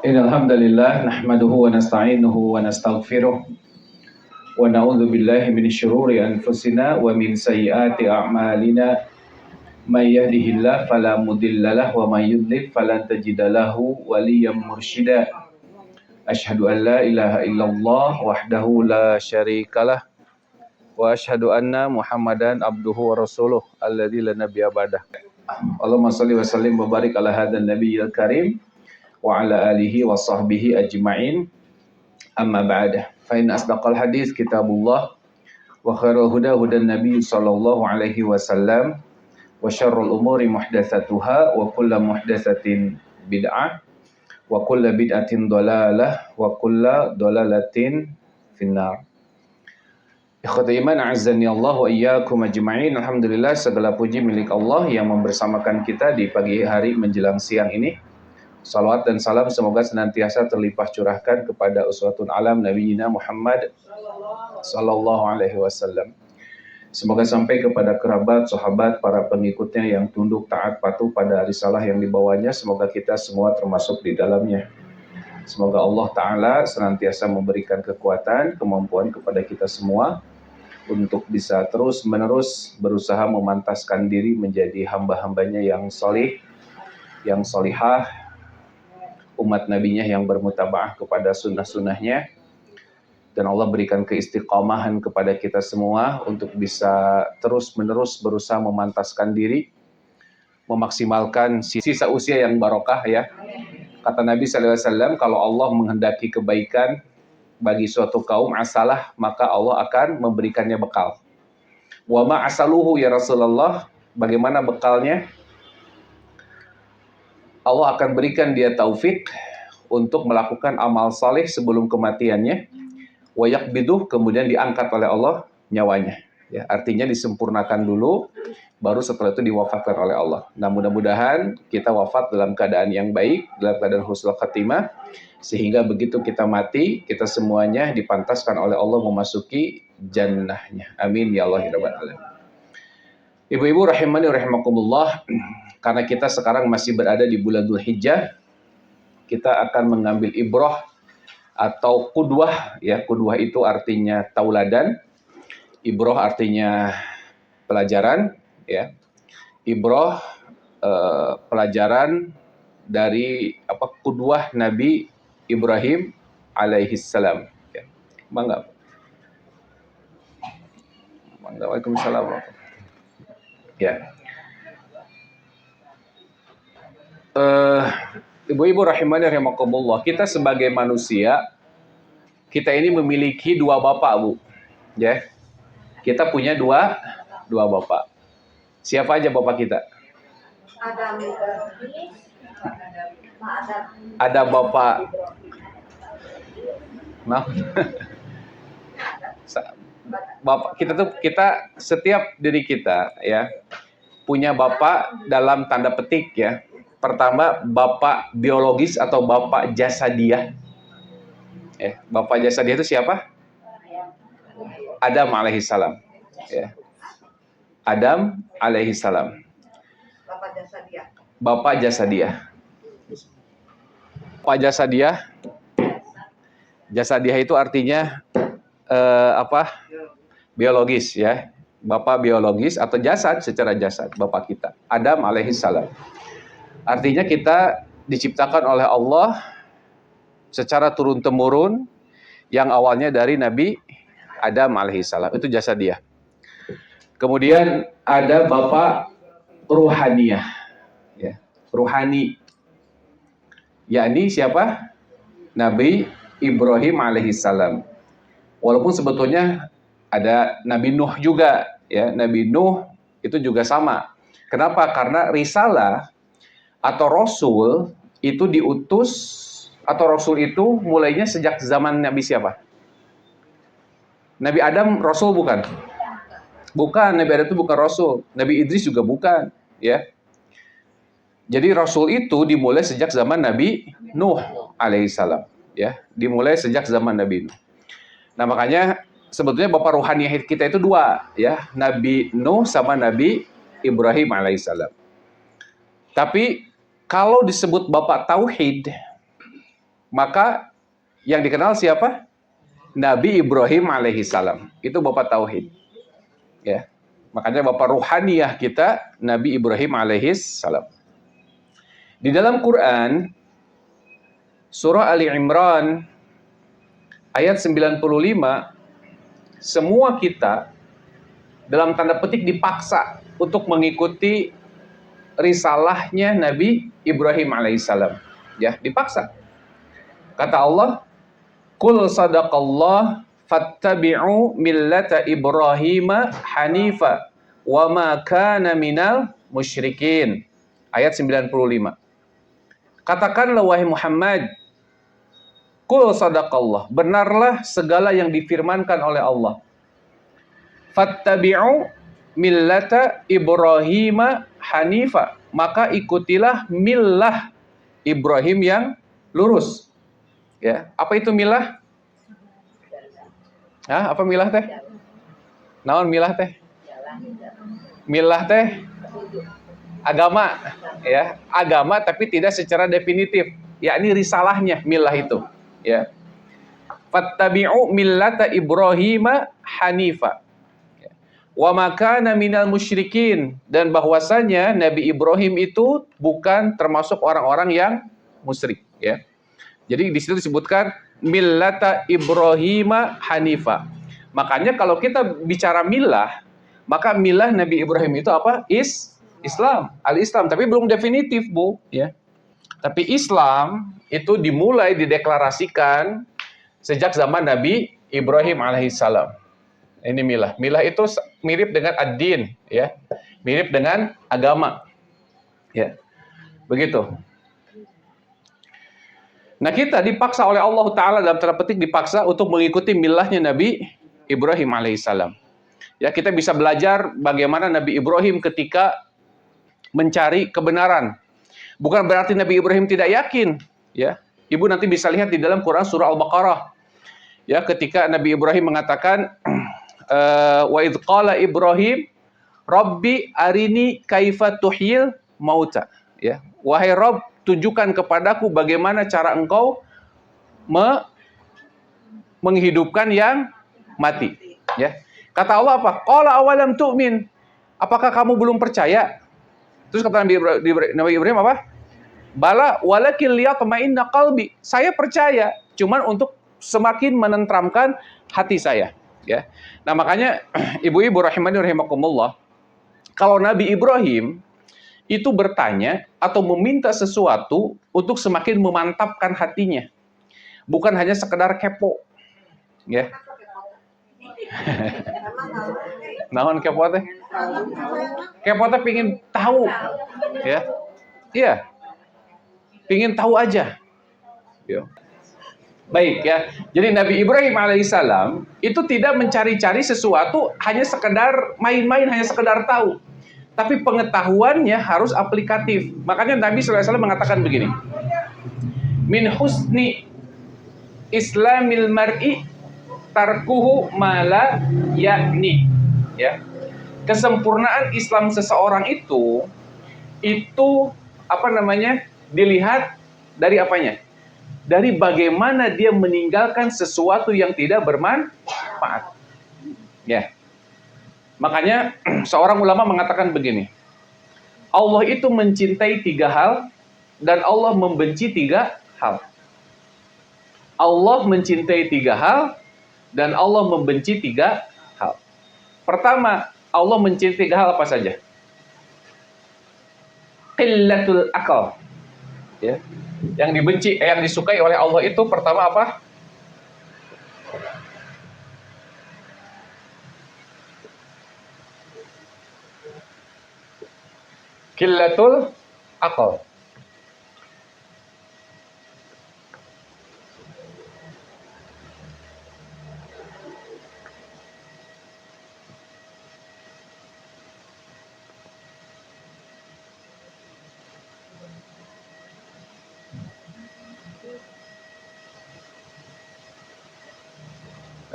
Innal hamdalillah nahmaduhu wa nasta'inuhu wa nastaghfiruh wa na'udzu billahi min syururi anfusina wa min sayyiati a'malina may yahdihillahu fala mudhillalah wa may yudlil falan tajida lahu waliyyan mursyida. Asyhadu an la ilaha illallah wahdahu la syarikalah wa asyhadu anna Muhammadan abduhu wa rasuluh alladzi la nabiyya ba'dah. Allahumma shalli wa sallim wa barik ala hadzal nabiyil karim wa ala alihi wa sahbihi ajma'in. Amma ba'da, fa in asdaqal hadis kitabullah wa khairul huda hudan nabiy sallallahu alaihi wasallam wa syarrul umuri muhdatsatuha wa kullu muhdatsatin bid'ah wa kullu bid'atin dhalalah wa kullu dhalalatin finnar. Ikhwatul iman azzani Allah wa iyyakum ajma'in. Alhamdulillah, segala puji milik Allah yang membersamakan kita di pagi hari menjelang siang ini. Salawat dan salam semoga senantiasa terlimpah curahkan kepada uswatun alam nabiyina Muhammad sallallahu alaihi wasallam. Semoga sampai kepada kerabat, sahabat, para pengikutnya yang tunduk taat patuh pada risalah yang dibawanya. Semoga kita semua termasuk di dalamnya. Semoga Allah Ta'ala senantiasa memberikan kekuatan, kemampuan kepada kita semua untuk bisa terus-menerus berusaha memantaskan diri menjadi hamba-hambanya yang solih, yang solihah, umat nabinya yang bermutaba'ah kepada sunnah-sunnahnya, dan Allah berikan keistiqomahan kepada kita semua untuk bisa terus-menerus berusaha memantaskan diri, memaksimalkan sisa usia yang barokah ya. Kata Nabi SAW, kalau Allah menghendaki kebaikan bagi suatu kaum asalah, maka Allah akan memberikannya bekal. Wa ma asaluhu ya Rasulullah, bagaimana bekalnya? Allah akan berikan dia taufik untuk melakukan amal saleh sebelum kematiannya. Wayak biduh, kemudian diangkat oleh Allah nyawanya. Ya, artinya disempurnakan dulu, baru setelah itu diwafatkan oleh Allah. Nah, mudah-mudahan kita wafat dalam keadaan yang baik, dalam keadaan husnul khatimah, sehingga begitu kita mati, kita semuanya dipantaskan oleh Allah memasuki jannahnya. Amin ya Allah ya rabbal alamin. Ibu-ibu rahimani rahimakumullah, karena kita sekarang masih berada di bulan Dzulhijjah, kita akan mengambil ibrah atau qudwah ya. Qudwah itu artinya tauladan, ibrah artinya pelajaran ya. Ibrah pelajaran dari qudwah Nabi Ibrahim alaihi salam ya. Mangga. Waalaikumsalam. Ya. Ibu-ibu rahimani rahimakumullah, kita sebagai manusia, kita ini memiliki dua bapak, Bu. Ya. Kita punya dua bapak. Siapa aja bapak kita? Ada bapak. Maaf. Bapak kita setiap diri kita ya punya bapak dalam tanda petik ya. Pertama, bapak biologis atau bapak jasadiah. Bapak jasadiah itu siapa? Adam alaihissalam. Ya. Adam alaihissalam. Bapak jasadiah. Bapak jasadiah. Bapak jasadiah. Jasadiah itu artinya biologis ya. Bapak biologis atau jasad, secara jasad bapak kita. Adam alaihissalam. Artinya kita diciptakan oleh Allah secara turun-temurun yang awalnya dari Nabi Adam alaihissalam. Itu jasadiah. Kemudian ada bapak ruhaniyah. Ya, ruhani. Yakni siapa? Nabi Ibrahim alaihissalam. Walaupun sebetulnya ada Nabi Nuh juga. Ya, Nabi Nuh itu juga sama. Kenapa? Karena risalah atau Rasul itu diutus, atau Rasul itu mulainya sejak zaman Nabi siapa? Nabi Adam Rasul bukan? Bukan, Nabi Adam itu bukan Rasul. Nabi Idris juga bukan. Ya. Jadi Rasul itu dimulai sejak zaman Nabi Nuh alaihissalam. Ya, dimulai sejak zaman Nabi Nuh. Nah makanya sebetulnya bapak rohani kita itu dua. Ya, Nabi Nuh sama Nabi Ibrahim alaihissalam. Tapi kalau disebut bapak tauhid, Maka yang dikenal siapa? Nabi Ibrahim alaihissalam. Itu bapak tauhid. Ya. Makanya bapak ruhaniyah kita Nabi Ibrahim alaihissalam. Di dalam Quran surah Ali Imran ayat 95, semua kita dalam tanda petik dipaksa untuk mengikuti risalahnya Nabi Ibrahim alaihissalam. Ya, dipaksa. Kata Allah, "Qul sadaqallah fattabi'u millata Ibrahim hanifa wa ma kana minal musyrikin." Ayat 95. Katakanlah wahai Muhammad, qul sadaqallah, benarlah segala yang difirmankan oleh Allah. Fattabi'u millata Ibrahim hanifa, maka ikutilah millah Ibrahim yang lurus. Ya, apa itu millah? Hah, apa millah teh? Naon millah teh? Millah teh agama, ya, agama tapi tidak secara definitif, yakni risalahnya millah itu, ya. Fattabi'u millata Ibrahim hanifa wa ma kana minal musyrikin, dan bahwasanya Nabi Ibrahim itu bukan termasuk orang-orang yang musyrik, ya. Jadi di situ disebutkan millata Ibrahim hanifa. Makanya kalau kita bicara millah, maka millah Nabi Ibrahim itu apa? Islam, al-Islam, tapi belum definitif, Bu, ya. Tapi Islam itu dimulai dideklarasikan sejak zaman Nabi Ibrahim alaihissalam. Ini milah. Milah itu mirip dengan ad-din, ya. Mirip dengan agama. Ya. Begitu. Nah, kita dipaksa oleh Allah Ta'ala, dalam tanda petik dipaksa untuk mengikuti milahnya Nabi Ibrahim alaihissalam. Ya, kita bisa belajar bagaimana Nabi Ibrahim ketika mencari kebenaran. Bukan berarti Nabi Ibrahim tidak yakin, ya. Ibu nanti bisa lihat di dalam Quran surah Al-Baqarah. Ya, ketika Nabi Ibrahim mengatakan wa idz qala Ibrahim Rabbi arini kaifa tuhyil mauta. Ya, wahai Rabb, tunjukkan kepadaku bagaimana cara engkau menghidupkan yang mati. Ya. Kata Allah apa? Qala awalam tu'min. Apakah kamu belum percaya? Terus kata Nabi Ibrahim apa? Bala walakin liyatma'inna qalbi. Saya percaya, cuman untuk semakin menenteramkan hati saya, ya. Nah, makanya ibu-ibu rahimani rahimakumullah, kalau Nabi Ibrahim itu bertanya atau meminta sesuatu untuk semakin memantapkan hatinya, bukan hanya sekedar kepo, ya. Naon kepo teh? Kepo teh pingin tahu, ya. Iya. Pingin tahu aja. Yo. Baik, ya. Jadi Nabi Ibrahim alaihissalam itu tidak mencari-cari sesuatu hanya sekedar main-main, hanya sekedar tahu. Tapi pengetahuannya harus aplikatif. Makanya Nabi SAW mengatakan begini. Min husni islamil mar'i tarkuhu mala yakni. Ya. Kesempurnaan Islam seseorang itu apa namanya? Dilihat dari apanya? Dari bagaimana dia meninggalkan sesuatu yang tidak bermanfaat. Ya. Makanya seorang ulama mengatakan begini. Allah itu mencintai 3 hal dan Allah membenci 3 hal. Allah mencintai 3 hal dan Allah membenci 3 hal. Pertama, Allah mencintai 3 hal apa saja? Qillatul akal. Ya. Yang dibenci, yang disukai oleh Allah itu pertama apa? Qillatul akal.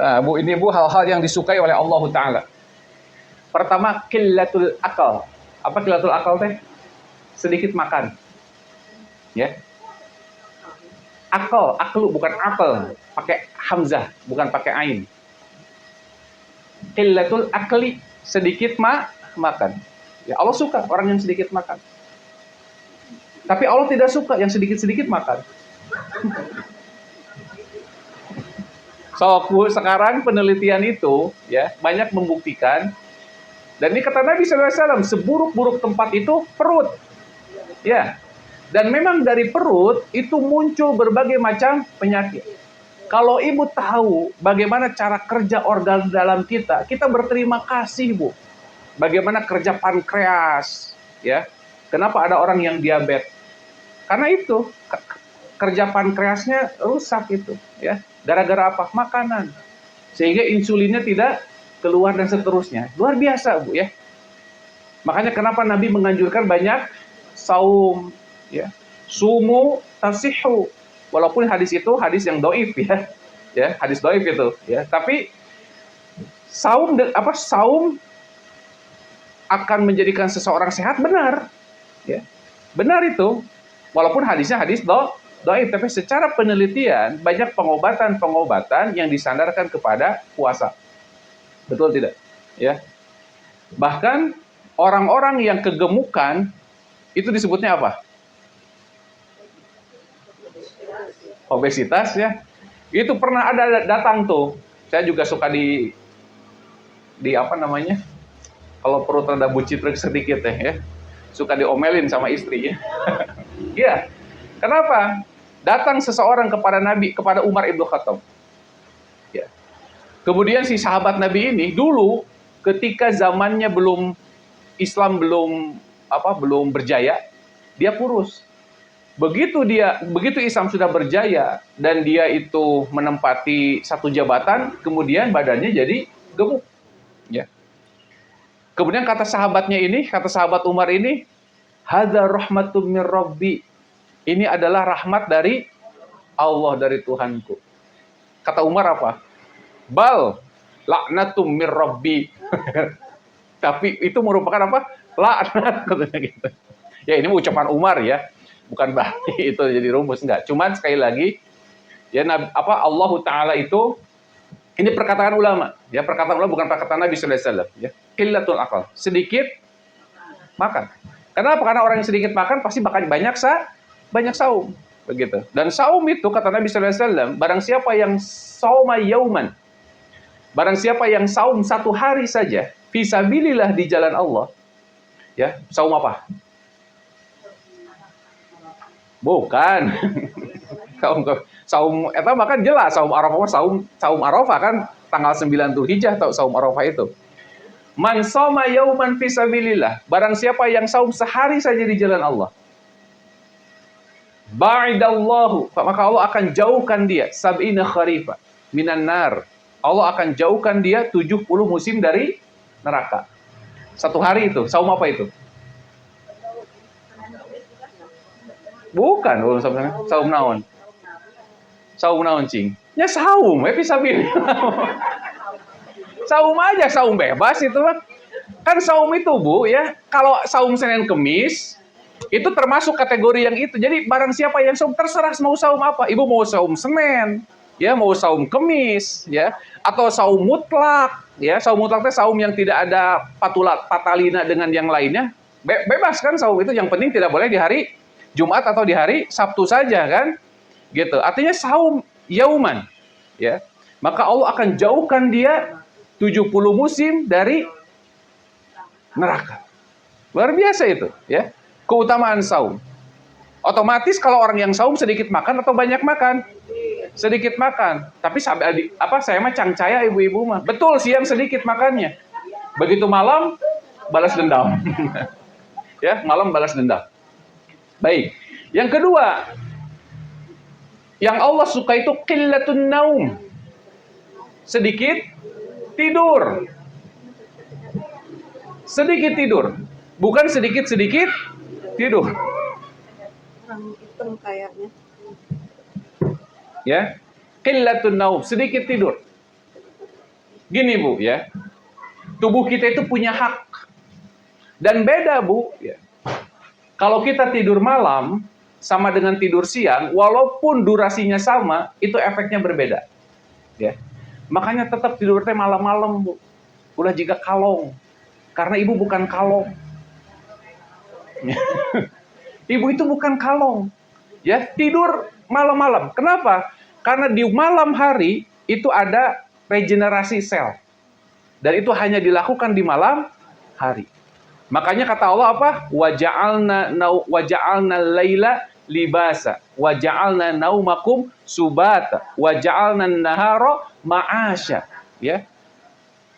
Nah, Bu, ini Bu hal-hal yang disukai oleh Allah Ta'ala. Pertama, qillatul akal. Apa qillatul akal teh? Sedikit makan. Ya. aklu bukan akal, pakai hamzah, bukan pakai ain. Qillatul akli, sedikit makan. Ya, Allah suka orang yang sedikit makan. Tapi Allah tidak suka yang sedikit-sedikit makan. So, sekarang penelitian itu ya banyak membuktikan, dan ini kata Nabi SAW, seburuk-buruk tempat itu perut. Ya. Dan memang dari perut itu muncul berbagai macam penyakit. Kalau ibu tahu bagaimana cara kerja organ dalam kita, kita berterima kasih, Bu. Bagaimana kerja pankreas, ya. Kenapa ada orang yang diabetes? Karena itu kerja pankreasnya rusak itu, ya. Gara-gara apa? Makanan. Sehingga insulinnya tidak keluar dan seterusnya. Luar biasa, Bu, ya. Makanya kenapa Nabi menganjurkan banyak saum, ya. Sumu tasihu. Walaupun hadis itu hadis yang dhaif, ya. Ya, hadis dhaif itu, ya. Tapi saum akan menjadikan seseorang sehat, benar. Ya. Benar itu. Walaupun hadisnya hadis dhaif, tapi secara penelitian banyak pengobatan yang disandarkan kepada puasa. Betul tidak? Ya. Bahkan orang-orang yang kegemukan itu disebutnya apa? Obesitas, ya. Itu pernah ada datang tuh. Saya juga suka di apa namanya? Kalau perut rada bucit sedikit ya. Suka diomelin sama istri, ya. Iya. Kenapa? Datang seseorang kepada Nabi, kepada Umar Ibn Khattab. Ya. Kemudian si sahabat Nabi ini dulu ketika zamannya Islam belum berjaya, dia kurus. Begitu Islam sudah berjaya dan dia itu menempati satu jabatan, kemudian badannya jadi gemuk. Ya. Kemudian kata sahabat Umar ini, hadza rahmatum mir rabbi. Ini adalah rahmat dari Allah, dari Tuhanku. Kata Umar apa? Bal laknatum mir rabbi. Tapi itu merupakan apa? Laknat, katanya gitu. Ya, ini ucapan Umar, ya. Bukan berarti itu jadi rumus, enggak. Cuman sekali lagi, ya, Allah Ta'ala itu, ini perkataan ulama. Ya, perkataan ulama bukan perkataan Nabi sallallahu alaihi wasallam, ya. Qillatul akal, sedikit makan. Kenapa? Karena orang yang sedikit makan pasti bakal banyak saum, begitu. Dan saum itu kata Nabi sallallahu alaihi wasallam, barang siapa yang sauma yauman, barang siapa yang saum satu hari saja, fisabilillah, di jalan Allah, ya, saum apa? Bukan. saum eta bahkan jelas saum Arafah, saum Arafah kan tanggal 9 Dzulhijjah, atau saum Arafah itu. Man shoma yauman fi sabilillah, barang siapa yang saum sehari saja di jalan Allah, ba'idallahu, maka Allah akan jauhkan dia sab'ina kharifa minan nar. Allah akan jauhkan dia 70 musim dari neraka. Satu hari itu, saum apa itu? Bukan, saum naon. Saum naon, cing? Ya saum, fisabilillah. Saum aja, saum bebas itu kan saum itu, Bu, ya. Kalau saum Senin Kemis itu termasuk kategori yang itu. Jadi barang siapa yang saum, terserah mau saum apa. Ibu mau saum Senin, ya, mau saum Kemis, ya, atau saum mutlak, ya. Saum mutlak itu saum yang tidak ada patalina dengan yang lainnya. Bebas kan saum itu, yang penting tidak boleh di hari Jumat atau di hari Sabtu saja, kan? Gitu. Artinya saum yauman, ya. Maka Allah akan jauhkan dia 70 musim dari neraka. Luar biasa itu, ya. Keutamaan saum. Otomatis kalau orang yang saum sedikit makan atau banyak makan? Sedikit makan. Tapi saya mah cangcaya ibu-ibu mah. Betul, siang sedikit makannya. Begitu malam balas dendam. Ya, malam balas dendam. Baik. Yang kedua, yang Allah suka itu qillatun naum. Sedikit tidur. Sedikit tidur. Bukan sedikit-sedikit tidur. Orang hitam kayaknya. Ya. Qillatun naum, sedikit tidur. Gini, Bu, ya. Tubuh kita itu punya hak. Dan beda, Bu, ya. Kalau kita tidur malam, sama dengan tidur siang, walaupun durasinya sama, itu efeknya berbeda. Ya. Makanya tetap tidur teh malam-malam, Bu. Ulah jika kalong. Karena ibu bukan kalong. Ibu itu bukan kalong. Ya, tidur malam-malam. Kenapa? Karena di malam hari itu ada regenerasi sel. Dan itu hanya dilakukan di malam hari. Makanya kata Allah apa? Waja'alna laila libasa, waja'alna naumakum subata, waja'alna nahara ma'asya. Ya.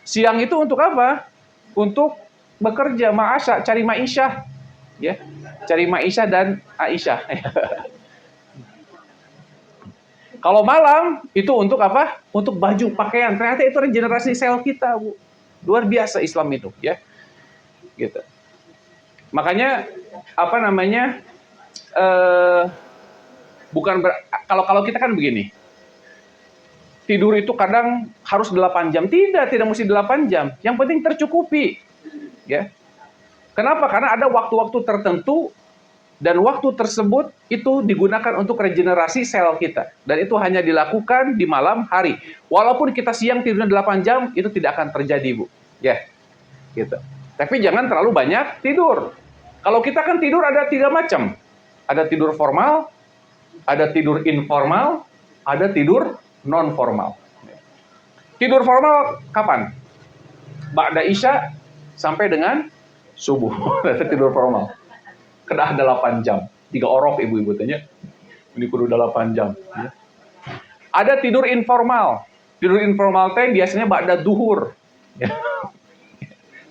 Siang itu untuk apa? Untuk bekerja, ma'asya, cari ma'isyah. Ya. Cari ma'isyah dan Aisyah. Kalau malam itu untuk apa? Untuk baju, pakaian. Ternyata itu regenerasi sel kita, Bu. Luar biasa Islam itu, ya. Gitu. Makanya apa namanya? Kalau kita kan begini. Tidur itu kadang harus 8 jam. Tidak mesti 8 jam. Yang penting tercukupi. Ya. Kenapa? Karena ada waktu-waktu tertentu dan waktu tersebut itu digunakan untuk regenerasi sel kita. Dan itu hanya dilakukan di malam hari. Walaupun kita siang tidurnya 8 jam, itu tidak akan terjadi, Bu. Ya. Gitu. Tapi jangan terlalu banyak tidur. Kalau kita kan tidur ada 3 macam. Ada tidur formal, ada tidur informal, ada tidur non-formal. Tidur formal kapan? Ba'da Isya sampai dengan subuh. Tidur formal. Kena 8 jam. 3 orok ibu-ibu tanya. Ini kudu 8 jam. Ya. Ada tidur informal. Tidur informal teh biasanya ba'da duhur. Ya.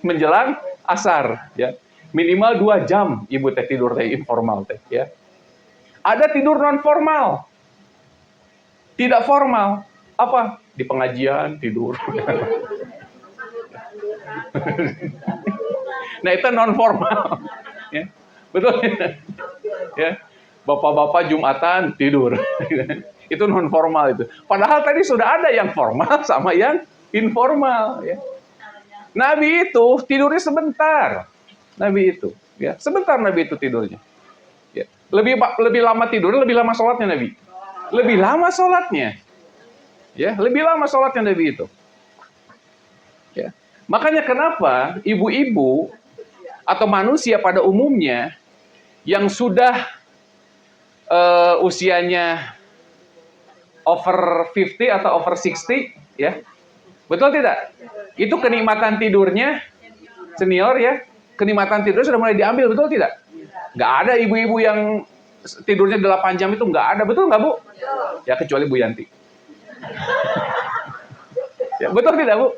Menjelang asar. Ya. Minimal 2 jam ibu teh tidur teh informal teh. Ya. Ada tidur non formal. Tidak formal. Apa? Di pengajian tidur. Nah itu non formal. Ya. Betul. Ya. Bapak-bapak Jumatan tidur. Itu non formal itu. Padahal tadi sudah ada yang formal sama yang informal. Ya. Nabi itu tidurnya sebentar. Nabi itu. Ya. Sebentar Nabi itu tidurnya. Ya. Lebih lama tidurnya, lebih lama sholatnya Nabi. Lebih lama sholatnya. Ya, lebih lama sholatnya Nabi itu. Ya. Makanya kenapa ibu-ibu atau manusia pada umumnya yang sudah usianya over 50 atau over 60, ya, betul tidak? Itu kenikmatan tidurnya senior ya, kenikmatan tidurnya sudah mulai diambil, betul tidak? Nggak ada ibu-ibu yang tidurnya 8 jam itu nggak ada, betul nggak Bu? Ya kecuali Bu Yanti. Ya, betul tidak Bu?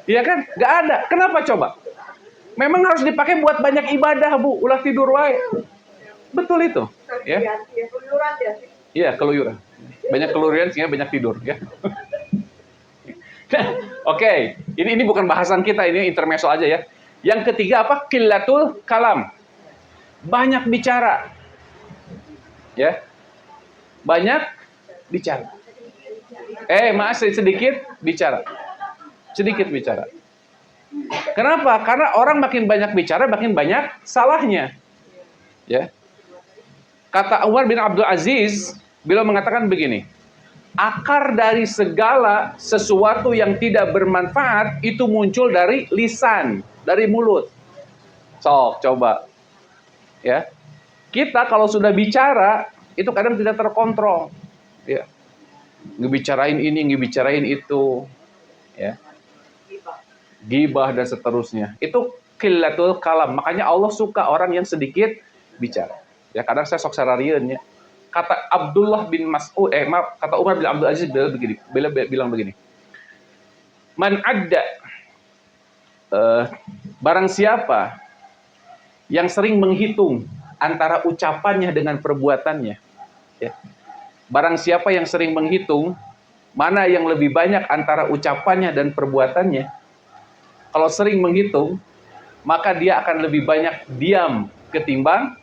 Iya kan? Nggak ada. Kenapa coba? Memang harus dipakai buat banyak ibadah Bu, ulah tidur wae. Betul itu. Ya. Iya, keluyuran. Banyak keluyuran sehingga banyak tidur. Ya. Oke, ini bukan bahasan kita, ini intermezzo aja ya. Yang ketiga apa? Qillatul kalam. Banyak bicara. Ya. Banyak bicara. Sedikit bicara. Sedikit bicara. Kenapa? Karena orang makin banyak bicara, makin banyak salahnya. Ya. Kata Umar bin Abdul Aziz, beliau mengatakan begini, akar dari segala sesuatu yang tidak bermanfaat itu muncul dari lisan, dari mulut. Sok, coba. Ya. Kita kalau sudah bicara, itu kadang tidak terkontrol. Ya. Ngebicarain ini, ngebicarain itu. Ya. Gibah dan seterusnya. Itu qillatul kalam. Makanya Allah suka orang yang sedikit bicara. Ya, kadang saya sok sararieun ya. Kata Abdullah bin Mas'ud, kata Umar bin Abdul Aziz beliau bilang begini. Man adda barang siapa yang sering menghitung antara ucapannya dengan perbuatannya. Ya. Barang siapa yang sering menghitung mana yang lebih banyak antara ucapannya dan perbuatannya. Kalau sering menghitung, maka dia akan lebih banyak diam ketimbang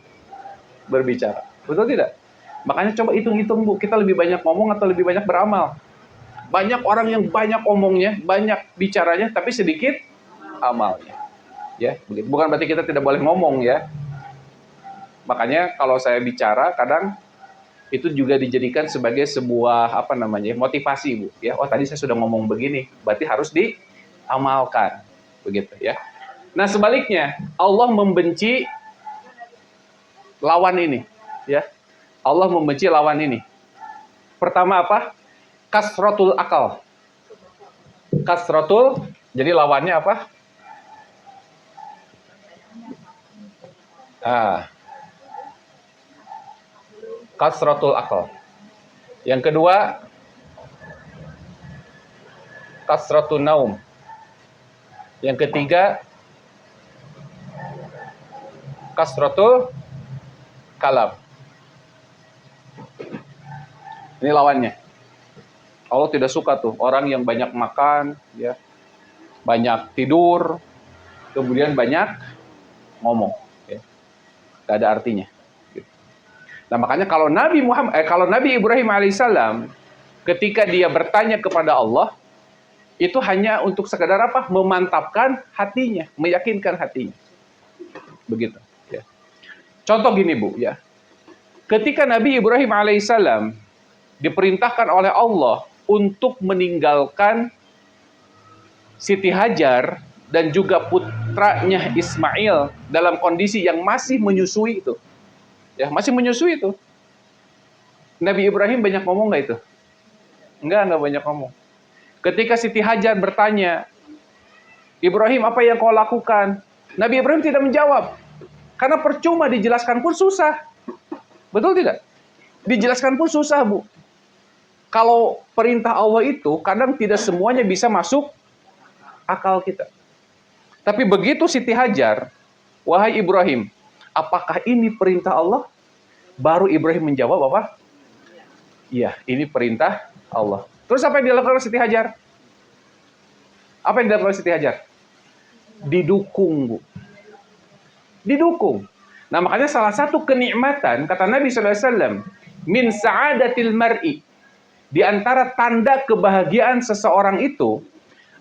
berbicara. Betul tidak? Makanya coba hitung-hitung Bu, kita lebih banyak ngomong atau lebih banyak beramal? Banyak orang yang banyak omongnya, banyak bicaranya, tapi sedikit amalnya. Ya, bukan berarti kita tidak boleh ngomong ya. Makanya kalau saya bicara, kadang itu juga dijadikan sebagai sebuah motivasi, Bu, ya. Oh, tadi saya sudah ngomong begini, berarti harus diamalkan, begitu ya. Nah, sebaliknya Allah membenci lawan ini, ya. Allah membenci lawan ini. Pertama apa? Kasratul akal. Kasratul, jadi lawannya apa? Kasratul akal. Yang kedua, kasratun naum. Yang ketiga, kasratul kalam. Ini lawannya. Allah tidak suka tuh orang yang banyak makan, ya, banyak tidur, kemudian banyak ngomong, ya. Gak ada artinya. Nah, makanya kalau Nabi Ibrahim alaihissalam ketika dia bertanya kepada Allah, itu hanya untuk sekadar apa? Memantapkan hatinya, meyakinkan hatinya. Begitu, ya. Contoh gini, Bu, ya. Ketika Nabi Ibrahim alaihissalam diperintahkan oleh Allah untuk meninggalkan Siti Hajar dan juga putranya Ismail dalam kondisi yang masih menyusui itu. Ya, masih menyusui itu. Nabi Ibrahim banyak ngomong nggak itu? Enggak banyak ngomong. Ketika Siti Hajar bertanya, Ibrahim, apa yang kau lakukan? Nabi Ibrahim tidak menjawab. Karena percuma, dijelaskan pun susah. Betul tidak? Dijelaskan pun susah, Bu. Kalau perintah Allah itu kadang tidak semuanya bisa masuk akal kita. Tapi begitu Siti Hajar, wahai Ibrahim, apakah ini perintah Allah? Baru Ibrahim menjawab apa? Iya, ini perintah Allah. Terus apa yang dilakukan Siti Hajar? Apa yang dilakukan Siti Hajar? Didukung, Bu. Didukung. Nah, makanya salah satu kenikmatan, kata Nabi SAW, min sa'adatil mar'i, di antara tanda kebahagiaan seseorang itu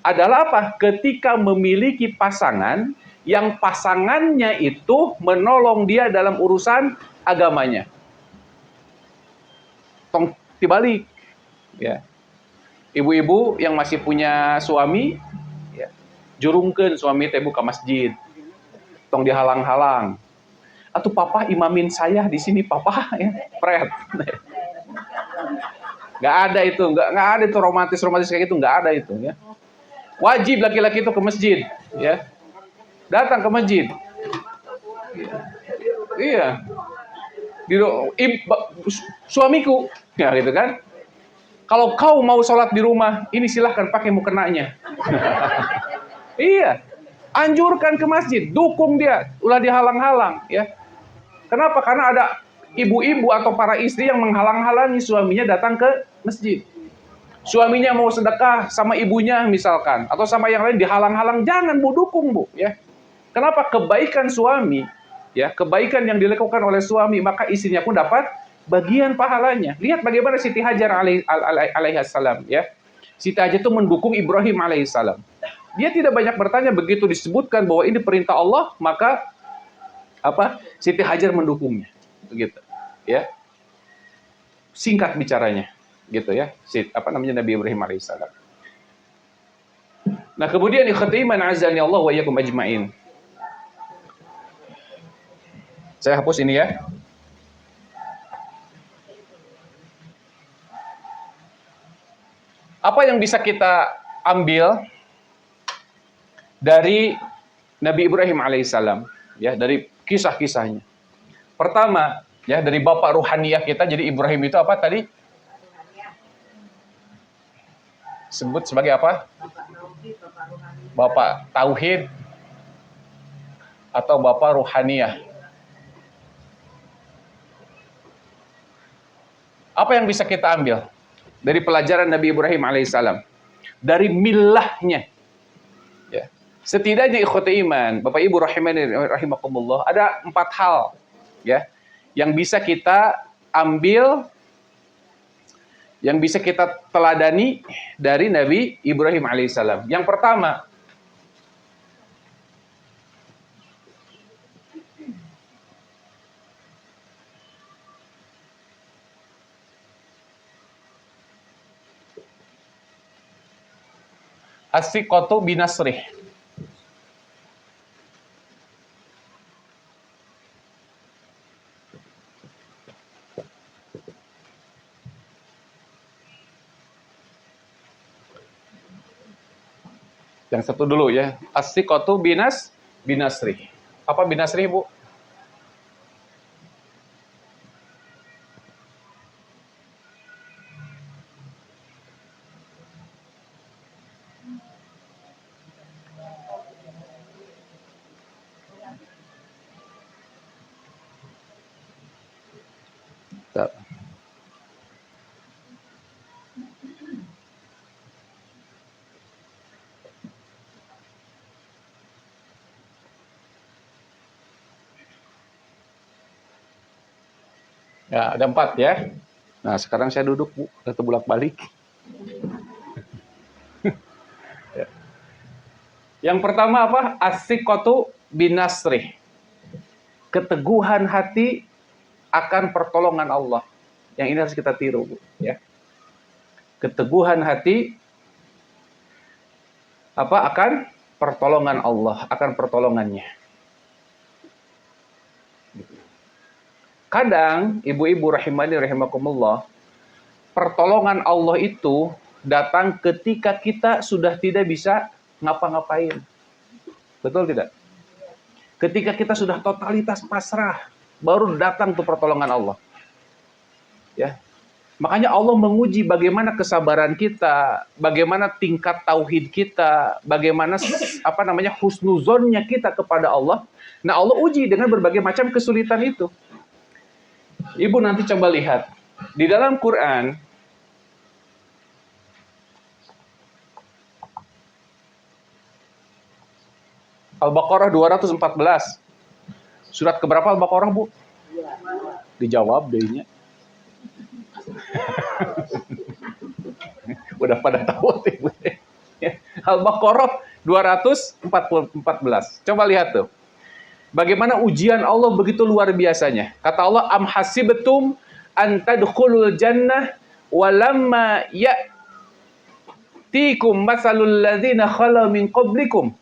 adalah apa? Ketika memiliki pasangan yang pasangannya itu menolong dia dalam urusan agamanya. Tong dibalik, ya. Ibu-ibu yang masih punya suami, ya, jurungkeun suami teh buka masjid. Tong dihalang-halang. Atau papa imamin saya di sini, papa, ya, pret. Nggak ada itu, nggak ada itu romantis kayak gitu, nggak ada itu, ya. Wajib laki-laki itu ke masjid, ya. Datang ke masjid. Iya. Suamiku, ya gitu kan. Kalau kau mau sholat di rumah, ini silahkan pakai mukenanya. Iya. Anjurkan ke masjid, dukung dia, ulah dihalang-halang, ya. Kenapa? Karena ada ibu-ibu atau para istri yang menghalang-halangi suaminya datang ke masjid. Suaminya mau sedekah sama ibunya misalkan, atau sama yang lain dihalang-halang, jangan, Bu, dukung, Bu, ya. Kenapa? Kebaikan suami, ya, kebaikan yang dilakukan oleh suami, maka istrinya pun dapat bagian pahalanya. Lihat bagaimana Siti Hajar alaihissalam, ya. Siti Hajar itu mendukung Ibrahim alaihissalam. Dia tidak banyak bertanya, begitu disebutkan bahwa ini perintah Allah, maka Siti Hajar mendukungnya, begitu, ya. Singkat bicaranya, gitu ya. Nabi Ibrahim alaihissalam. Nah, kemudian ikhwati iman azani Allah wa iyyakum ajmain. Saya hapus ini, ya. Apa yang bisa kita ambil dari Nabi Ibrahim alaihissalam, ya, dari kisah-kisahnya? Pertama, ya, dari bapak ruhaniyah kita. Jadi Ibrahim itu apa tadi? Sebut sebagai apa? Bapak tauhid atau bapak ruhaniyah. Apa yang bisa kita ambil dari pelajaran Nabi Ibrahim alaihissalam? Dari millahnya, ya. Setidaknya ikhwati iman, Bapak Ibu rahimani rahimakumullah, ada 4 hal, ya, yang bisa kita ambil, yang bisa kita teladani dari Nabi Ibrahim alaihissalam. Yang pertama, As-siqatu binasrih. Yang satu dulu ya. As-siqatu binasrih. Apa binasrih, Bu? Ya, ada 4 ya. Nah, sekarang saya duduk, Bu. Atau bolak-balik. Ya. Yang pertama apa? As-siqatu binasrih. Keteguhan hati akan pertolongan Allah. Yang ini harus kita tiru, Bu. Ya. Keteguhan hati akan pertolongan Allah, akan pertolongannya. Kadang, ibu-ibu rahimani rahimakumullah, pertolongan Allah itu datang ketika kita sudah tidak bisa ngapa-ngapain. Betul tidak? Ketika kita sudah totalitas pasrah, baru datang tuh pertolongan Allah. Ya. Makanya Allah menguji bagaimana kesabaran kita, bagaimana tingkat tauhid kita, bagaimana husnuzonnya kita kepada Allah. Nah, Allah uji dengan berbagai macam kesulitan itu. Ibu nanti coba lihat di dalam Quran Al-Baqarah 214. Surat keberapa Al-Baqarah, Bu? Dijawab dehnya. Udah pada tahu Ibu. Al-Baqarah 214. Coba lihat tuh. Bagaimana ujian Allah begitu luar biasanya. Kata Allah, am hasibtum an tadkhulul jannah walamma ya'tikum masalul ladzina khala min qablikum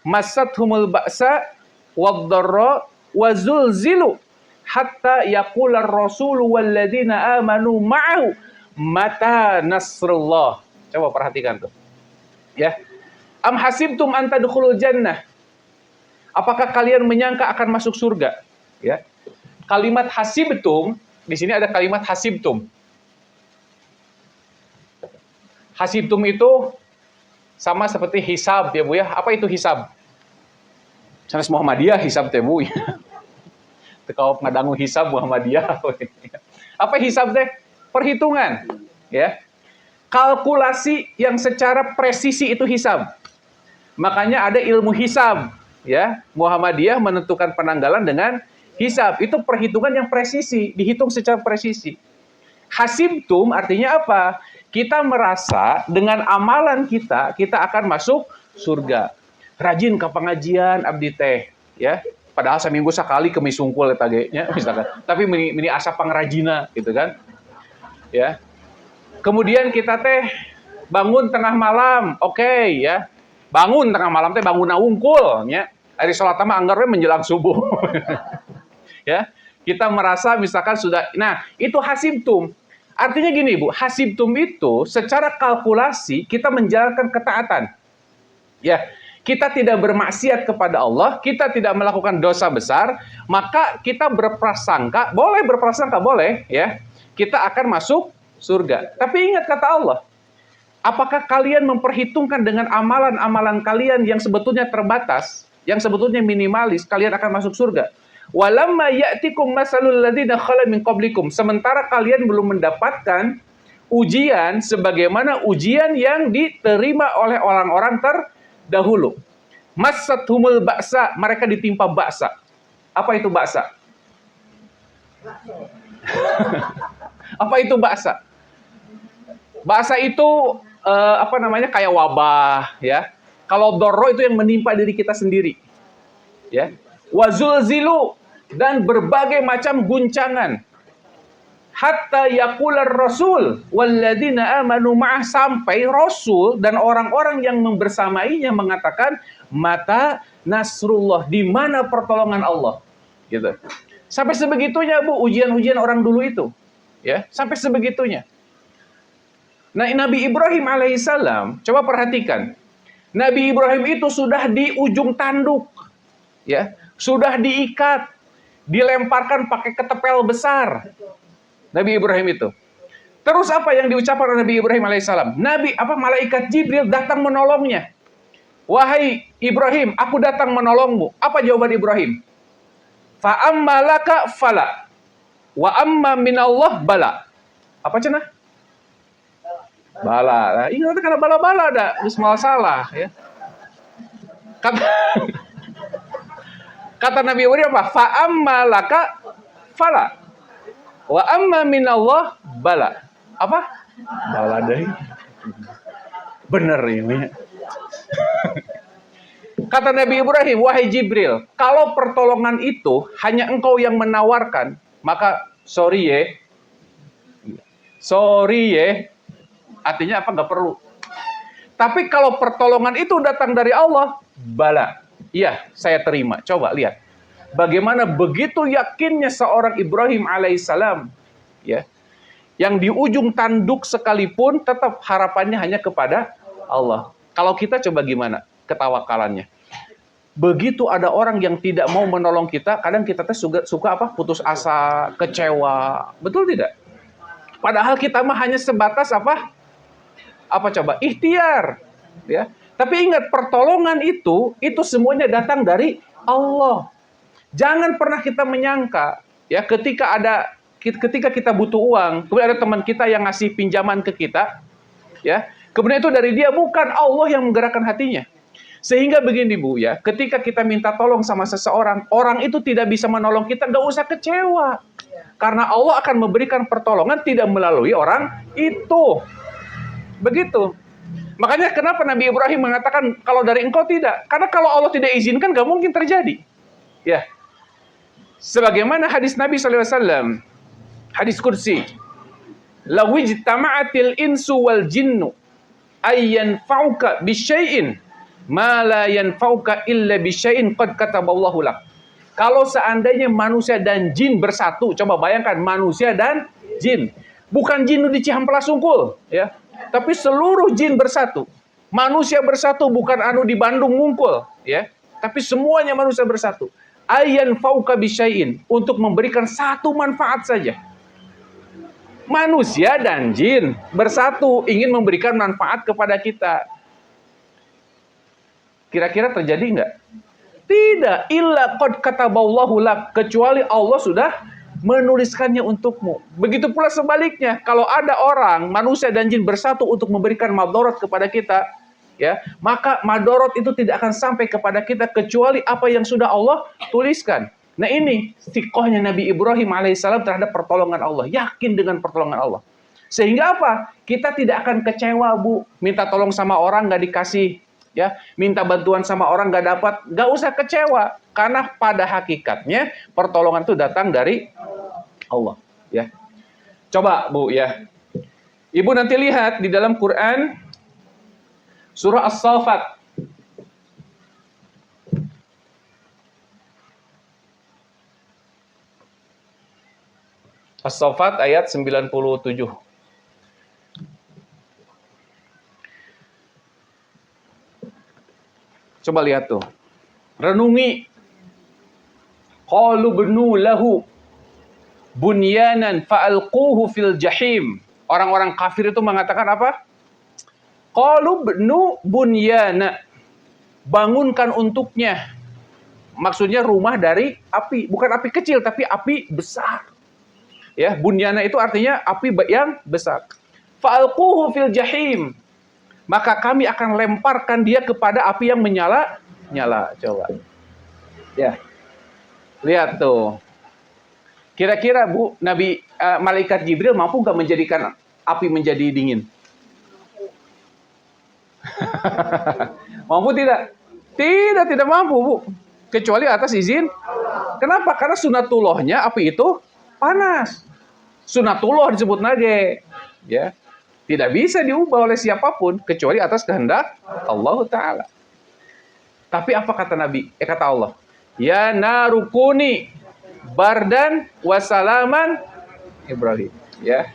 massathumul ba'sa wad-dharra wa zulzilu hatta yaqular rasulu wal ladzina amanu ma'ahu mata nasrullah. Coba perhatikan tuh. Ya. Am hasibtum an tadkhulul jannah. Apakah kalian menyangka akan masuk surga? Ya. Kalimat hasibtum, di sini ada kalimat hasibtum. Hasibtum itu sama seperti hisab ya Bu ya. Apa itu hisab? Sanes Muhammadiyah hisab teh Bu. Tekau ngadangu hisab Muhammadiyah. Apa hisab teh? Perhitungan, ya. Kalkulasi yang secara presisi itu hisab. Makanya ada ilmu hisab. Ya, Muhammadiyah menentukan penanggalan dengan hisab. Itu perhitungan yang presisi, dihitung secara presisi. Hasibtum artinya apa? Kita merasa dengan amalan kita akan masuk surga. Rajin ke pengajian abdi teh, ya. Padahal seminggu sekali kemis sungkul eta ge nya misalkan. Tapi mini asa pangrajina gitu kan. Ya. Kemudian kita teh bangun tengah malam, oke, ya. Bangun tengah malam teh bangun wungkul nya. Hari salat mah anggar we menjelang subuh. Ya. Kita merasa misalkan sudah, nah, itu hasibtum. Artinya gini, Bu, hasibtum itu secara kalkulasi kita menjalankan ketaatan. Ya, kita tidak bermaksiat kepada Allah, kita tidak melakukan dosa besar, maka kita berprasangka, boleh berprasangka boleh, ya. Kita akan masuk surga. Tapi ingat kata Allah, apakah kalian memperhitungkan dengan amalan-amalan kalian yang sebetulnya terbatas, yang sebetulnya minimalis, kalian akan masuk surga? Walamma ya'tikum masalul ladzina khala min qablikum. Sementara kalian belum mendapatkan ujian sebagaimana ujian yang diterima oleh orang-orang terdahulu. Massathumul ba'sa, mereka ditimpa ba'sa. Apa itu ba'sa? Apa itu ba'sa? Ba'sa itu kayak wabah, ya. Kalau dorro itu yang menimpa diri kita sendiri. Ya. Wazulzilu, dan berbagai macam guncangan. hatta yaqular rasul walladzina amanu ma'ah, sampai rasul dan orang-orang yang membersamainya mengatakan mata nasrullah, di mana pertolongan Allah, gitu. Sampai sebegitunya Bu ujian-ujian orang dulu itu, ya, sampai sebegitunya. Nah, Nabi Ibrahim alaihissalam, coba perhatikan, Nabi Ibrahim itu sudah di ujung tanduk, ya, sudah diikat, dilemparkan pakai ketepel besar. Nabi Ibrahim itu. Terus apa yang diucapkan oleh Nabi Ibrahim alaihissalam? Malaikat Jibril datang menolongnya. Wahai Ibrahim, aku datang menolongmu. Apa jawaban Ibrahim? Fa amma laka fala, wa amma minallah bala. Apa cenah? Bala. Nah, ini karena bala-bala ada, malah salah, ya. Kata Nabi Ibrahim apa? Fa amma laka fala, wa amma minallah bala. Apa? Bala deh. Bener ini. Kata Nabi Ibrahim, wahai Jibril, kalau pertolongan itu hanya engkau yang menawarkan, maka sorry ye, artinya apa? Nggak perlu. Tapi kalau pertolongan itu datang dari Allah, bala, iya, saya terima. Coba lihat, bagaimana begitu yakinnya seorang Ibrahim alaihissalam, ya, yang di ujung tanduk sekalipun tetap harapannya hanya kepada Allah. Kalau kita coba gimana ketawakalannya? Begitu ada orang yang tidak mau menolong kita, kadang kita suka apa? Putus asa, kecewa. Betul tidak? Padahal kita mah hanya sebatas apa? Apa coba? Ikhtiar, ya. Tapi ingat, pertolongan itu semuanya datang dari Allah. Jangan pernah kita menyangka, ya, ketika kita butuh uang, kemudian ada teman kita yang ngasih pinjaman ke kita, ya, kemudian itu dari dia, bukan Allah yang menggerakkan hatinya. Sehingga begini Bu, ya, ketika kita minta tolong sama seseorang, orang itu tidak bisa menolong kita, nggak usah kecewa. Karena Allah akan memberikan pertolongan tidak melalui orang itu. Begitu. Makanya kenapa Nabi Ibrahim mengatakan kalau dari engkau tidak? Karena kalau Allah tidak izinkan, nggak mungkin terjadi. Ya. Sebagaimana hadis Nabi SAW, hadis kursi, lawijtama'atil insu wal jinnu ayyan fauka bisyai'in ma la yanfauka illa bisyai'in qad kataballahu lak. Kalau seandainya manusia dan jin bersatu, coba bayangkan manusia dan jin. Bukan jin di Cihamplas Sungkul, ya. Tapi seluruh jin bersatu. Manusia bersatu, bukan di Bandung ngumpul, ya. Tapi semuanya manusia bersatu. Ayyan fauka bisyai'in, untuk memberikan satu manfaat saja. Manusia dan jin bersatu ingin memberikan manfaat kepada kita. Kira-kira terjadi enggak? Tidak. Illa qad kataballahu lak, kecuali Allah sudah menuliskannya untukmu. Begitu pula sebaliknya, kalau ada orang, manusia dan jin bersatu untuk memberikan madorot kepada kita, ya, maka madorot itu tidak akan sampai kepada kita kecuali apa yang sudah Allah tuliskan. Nah, ini sikohnya Nabi Ibrahim alaihissalam terhadap pertolongan Allah, yakin dengan pertolongan Allah. Sehingga apa? Kita tidak akan kecewa Bu, minta tolong sama orang nggak dikasih, ya, minta bantuan sama orang nggak dapat, nggak usah kecewa, karena pada hakikatnya pertolongan itu datang dari Allah, ya. Coba Bu, ya, Ibu nanti lihat di dalam Quran surah As-Saffat, As-Saffat ayat 97. Coba lihat tuh. Renungi. Qalu bnu lahu bunyanan fa'alquhu fil jahim. Orang-orang kafir itu mengatakan apa? Qalu bnu bunyana. Bangunkan untuknya. Maksudnya rumah dari api, bukan api kecil tapi api besar. Ya, bunyana itu artinya api yang besar. Fa'alquhu fil jahim. Maka kami akan lemparkan dia kepada api yang menyala-nyala. Coba. Ya. Lihat tuh. Kira-kira Bu, malaikat Jibril mampu nggak menjadikan api menjadi dingin? Mampu tidak? Tidak mampu Bu. Kecuali atas izin. Kenapa? Karena sunatullahnya api itu panas. Sunatullah disebut nage. Ya. Tidak bisa diubah oleh siapapun kecuali atas kehendak Allah Ta'ala. Tapi apa kata Nabi? Kata Allah. Ya narukuni bardan wasalaman Ibrahim. Ya.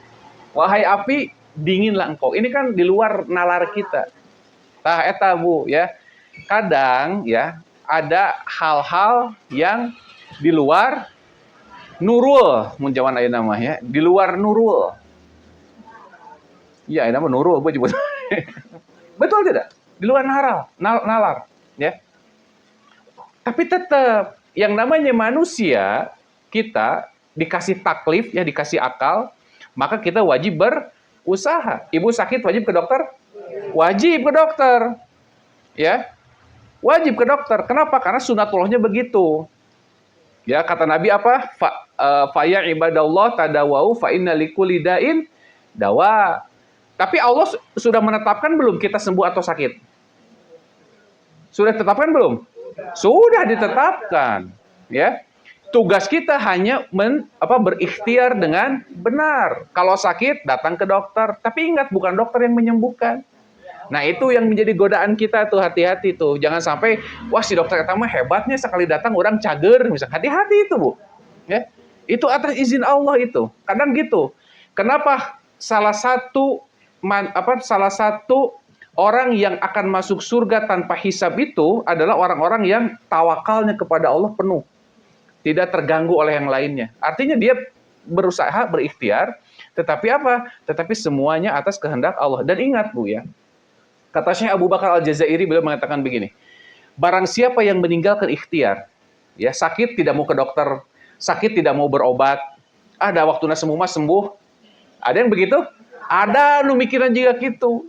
Wahai api, dinginlah engkau. Ini kan di luar nalar kita. Tah eta Bu, ya. Kadang ya ada hal-hal yang di luar nurul, munjawan aya nama ya, di luar nurul. Ya, nama nurul Bu sebut. Betul tidak? Di luar nalar, ya. Tapi tetap yang namanya manusia, kita dikasih taklif, ya dikasih akal, maka kita wajib berusaha. Ibu sakit wajib ke dokter? Wajib ke dokter. Ya. Wajib ke dokter. Kenapa? Karena sunatullahnya begitu. Ya, kata Nabi apa? Fa ya ibadallah tadawau fa inna likulli da'in dawa. Tapi Allah sudah menetapkan belum kita sembuh atau sakit? Sudah ditetapkan belum? Sudah ditetapkan. Ya. Tugas kita hanya berikhtiar dengan benar. Kalau sakit, datang ke dokter. Tapi ingat, bukan dokter yang menyembuhkan. Nah, itu yang menjadi godaan kita tuh, hati-hati tuh. Jangan sampai, wah si dokter pertama hebatnya sekali datang orang cager. Misalnya, hati-hati itu, Bu. Ya. Itu atas izin Allah itu. Kadang gitu. Kenapa salah satu orang yang akan masuk surga tanpa hisab itu adalah orang-orang yang tawakalnya kepada Allah penuh. Tidak terganggu oleh yang lainnya. Artinya dia berusaha, berikhtiar, tetapi apa? Tetapi semuanya atas kehendak Allah. Dan ingat Bu ya, kata Syekh Abu Bakar Al-Jazairi, beliau mengatakan begini, barang siapa yang meninggalkan ikhtiar, ya sakit tidak mau ke dokter, sakit tidak mau berobat, ada waktunya sembuh, ada yang begitu? Ada nu mikiran juga gitu.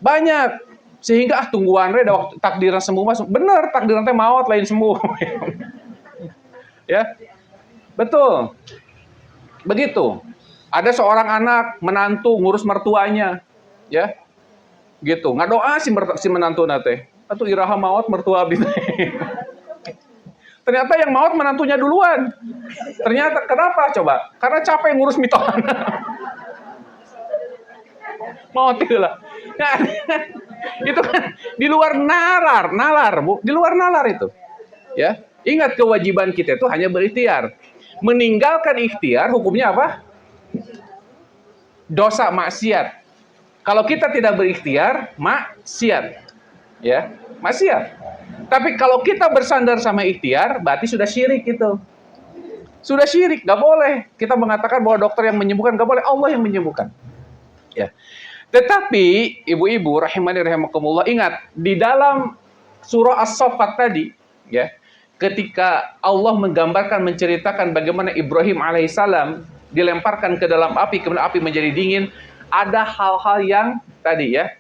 Banyak. Sehingga tungguan ada waktu takdiran sembuh, bener takdiran teh maut lain sembuh. Ya, betul. Begitu. Ada seorang anak menantu ngurus mertuanya, ya, gitu. Nggak doa si menantu nate. Atau iraha maut mertua abdi. Ternyata yang maut menantunya duluan. Ternyata kenapa coba? Karena capek ngurus mitohan. Maut itu lah. Nah, itu kan di luar nalar, Bu. Di luar nalar itu. Ya. Ingat, kewajiban kita itu hanya berikhtiar. Meninggalkan ikhtiar hukumnya apa? Dosa, maksiat. Kalau kita tidak berikhtiar, maksiat. Ya, maksiat. Tapi kalau kita bersandar sama ikhtiar, berarti sudah syirik itu. Sudah syirik, nggak boleh. Kita mengatakan bahwa dokter yang menyembuhkan, nggak boleh. Allah yang menyembuhkan. Ya. Tetapi, ibu-ibu, rahimani rahimakumullah, ingat, di dalam surah As-Saffat tadi, ya, ketika Allah menggambarkan, menceritakan bagaimana Ibrahim alaihissalam dilemparkan ke dalam api, kemudian api menjadi dingin, ada hal-hal yang tadi ya,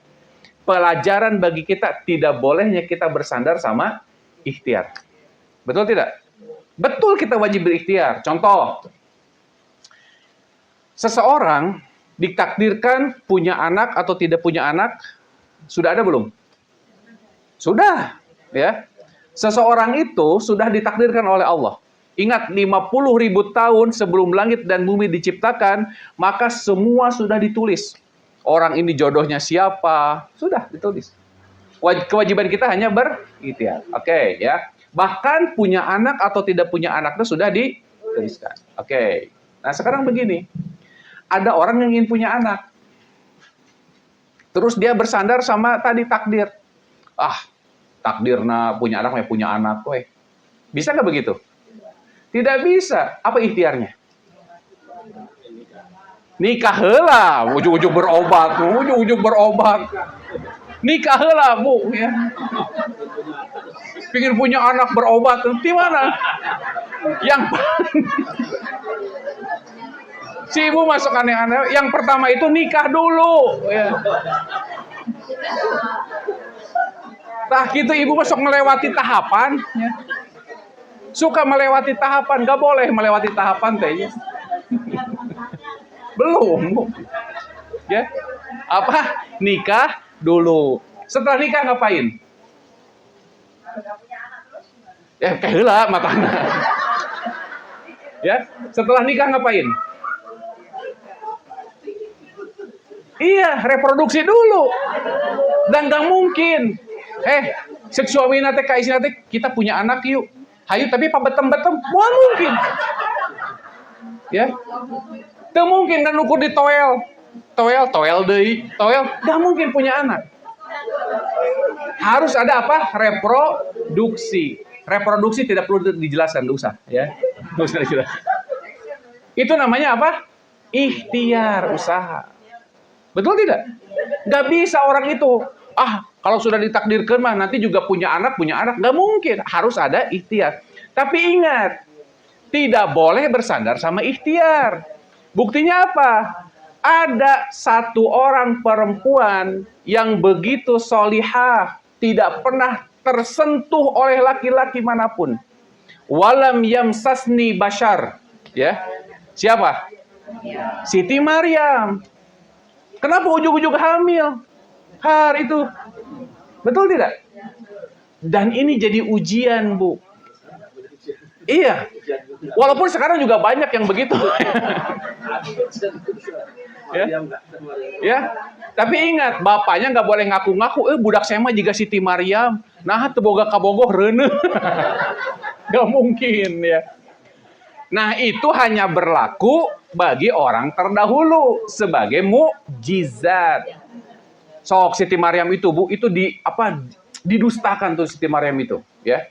pelajaran bagi kita, tidak bolehnya kita bersandar sama ikhtiar. Betul tidak? Betul, kita wajib berikhtiar. Contoh, seseorang ditakdirkan punya anak atau tidak punya anak, sudah ada belum? Sudah, ya. Seseorang itu sudah ditakdirkan oleh Allah. Ingat, 50.000 tahun sebelum langit dan bumi diciptakan, maka semua sudah ditulis. Orang ini jodohnya siapa, sudah ditulis. Kewajiban kita hanya berikhtiar. Oke, ya. Bahkan punya anak atau tidak punya anak itu sudah dituliskan. Oke. Nah, sekarang begini. Ada orang yang ingin punya anak. Terus dia bersandar sama tadi takdir. Takdirna punya anak, ya punya anak. Woy. Bisa nggak begitu? Tidak bisa. Apa ikhtiarnya? Nikah heula, ujung-ujung berobat. Nikah heula, Bu. Ya. Pingin punya anak berobat. Di mana? Yang si ibu masuk aneh-aneh. Yang pertama itu nikah dulu. Ya. Nah gitu ibu masuk melewati tahapan, ya. Suka melewati tahapan, gak boleh melewati tahapan teh. Belum, ya. Apa? Nikah dulu. Setelah nikah ngapain? Ya kayak heula matana. Ya, setelah nikah ngapain? Iya, reproduksi dulu. Dan gak mungkin. Sek suami nate kaisi nate kita punya anak yuk. Hayu tapi pa betem-betem. Wah mungkin. Ya. Gak mungkin kan ukur di toel. Toel deui, toel. Gak mungkin punya anak. Harus ada apa? Reproduksi. Reproduksi tidak perlu dijelaskan, enggak usah, ya. Enggak usah dijelaskan. Itu namanya apa? Ikhtiar, usaha. Betul tidak? Nggak bisa orang itu, kalau sudah ditakdirkan mah nanti juga punya anak. Nggak mungkin. Harus ada ikhtiar. Tapi ingat, tidak boleh bersandar sama ikhtiar. Buktinya apa? Ada satu orang perempuan yang begitu solihah, tidak pernah tersentuh oleh laki-laki manapun. Walam yamsasni bashar. Ya. Siapa? Siti Maryam. Kenapa ujung-ujung hamil? Itu. Betul tidak? Dan ini jadi ujian, Bu. Iya. Walaupun sekarang juga banyak yang begitu. Ya. Tapi ingat, bapaknya nggak boleh ngaku-ngaku, budak saya mah juga Siti Maryam. Nah, teboga kabogoh reuneuh. Nggak mungkin, ya. Nah, itu hanya berlaku bagi orang terdahulu sebagai mukjizat. Sok Siti Maryam itu, Bu, itu didustakan tuh Siti Maryam itu, ya.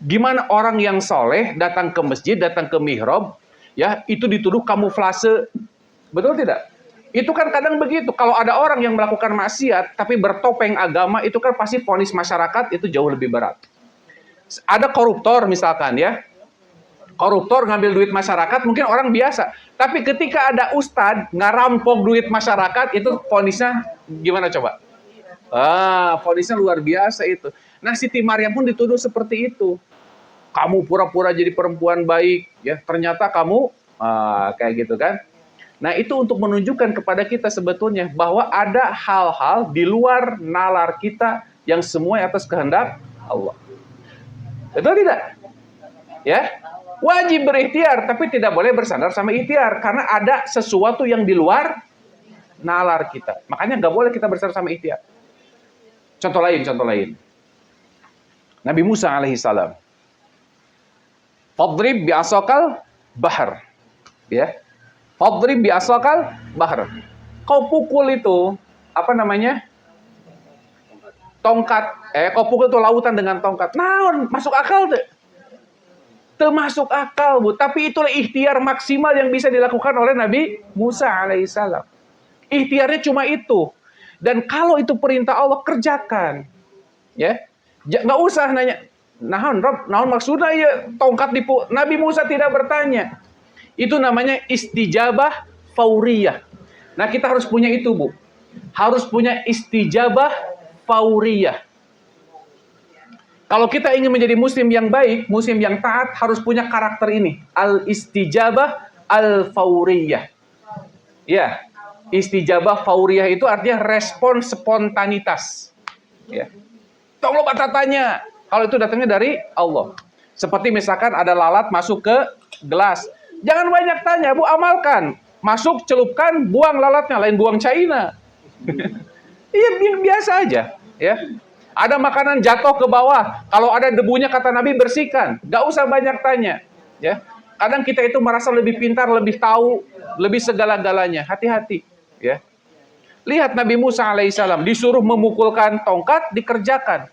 Gimana orang yang soleh datang ke masjid, datang ke mihrab, ya, itu dituduh kamuflase. Betul tidak? Itu kan kadang begitu. Kalau ada orang yang melakukan maksiat tapi bertopeng agama, itu kan pasti vonis masyarakat itu jauh lebih berat. Ada koruptor misalkan, ya. Koruptor ngambil duit masyarakat mungkin orang biasa. Tapi ketika ada ustadz ngarampok duit masyarakat, itu vonisnya gimana coba? Vonisnya luar biasa itu. Nah, Siti Maryam pun dituduh seperti itu. Kamu pura-pura jadi perempuan baik, ya. Ternyata kamu kayak gitu kan. Nah, itu untuk menunjukkan kepada kita sebetulnya bahwa ada hal-hal di luar nalar kita yang semua atas kehendak Allah. Betul tidak? Ya. Wajib berikhtiar, tapi tidak boleh bersandar sama ikhtiar. Karena ada sesuatu yang di luar nalar kita. Makanya nggak boleh kita bersandar sama ikhtiar. Contoh lain. Nabi Musa alaihissalam. Fadrib bi'asakal bahar. Ya. Fadrib bi'asakal bahar. Kau pukul itu, apa namanya? Tongkat. Kau pukul itu lautan dengan tongkat. Nah, masuk akal tuh. Termasuk akal, Bu. Tapi itulah ikhtiar maksimal yang bisa dilakukan oleh Nabi Musa alaihissalam. Ikhtiarnya cuma itu. Dan kalau itu perintah Allah, kerjakan. Ya, nggak usah nanya. Naon maksudnya ya tongkat dipu. Nabi Musa tidak bertanya. Itu namanya istijabah fauriyah. Nah, kita harus punya itu, Bu. Harus punya istijabah fauriyah. Kalau kita ingin menjadi muslim yang baik, muslim yang taat, harus punya karakter ini. Al-istijabah al-fauriyah. Ya, istijabah fauriyah itu artinya respon spontanitas. Ya. Tolong tanya. Kalau itu datangnya dari Allah. Seperti misalkan ada lalat masuk ke gelas. Jangan banyak tanya, Bu, amalkan. Masuk, celupkan, buang lalatnya, lain buang China. Iya, biasa aja. Ya. Ada makanan jatuh ke bawah. Kalau ada debunya, kata Nabi, bersihkan. Gak usah banyak tanya. Ya. Kadang kita itu merasa lebih pintar, lebih tahu, lebih segala-galanya. Hati-hati. Ya. Lihat Nabi Musa alaihissalam. Disuruh memukulkan tongkat, dikerjakan.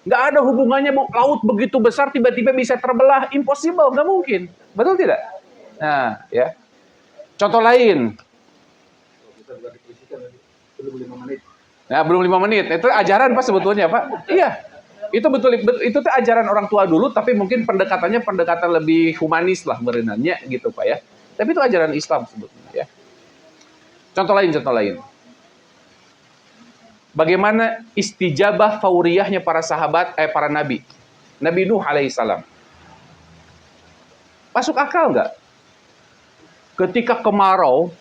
Gak ada hubungannya, Bu. Laut begitu besar, tiba-tiba bisa terbelah. Impossible, gak mungkin. Betul tidak? Nah, ya. Contoh lain. Nah, belum 5 menit. Itu ajaran Pak sebetulnya, Pak. Iya. Itu betul itu tuh ajaran orang tua dulu, tapi mungkin pendekatannya pendekatan lebih humanis lah berenangnya gitu, Pak ya. Tapi itu ajaran Islam sebetulnya, ya. Contoh lain. Bagaimana istijabah fauriyahnya para sahabat, para nabi. Nabi Nuh alaihissalam. Masuk akal nggak? Ketika kemarau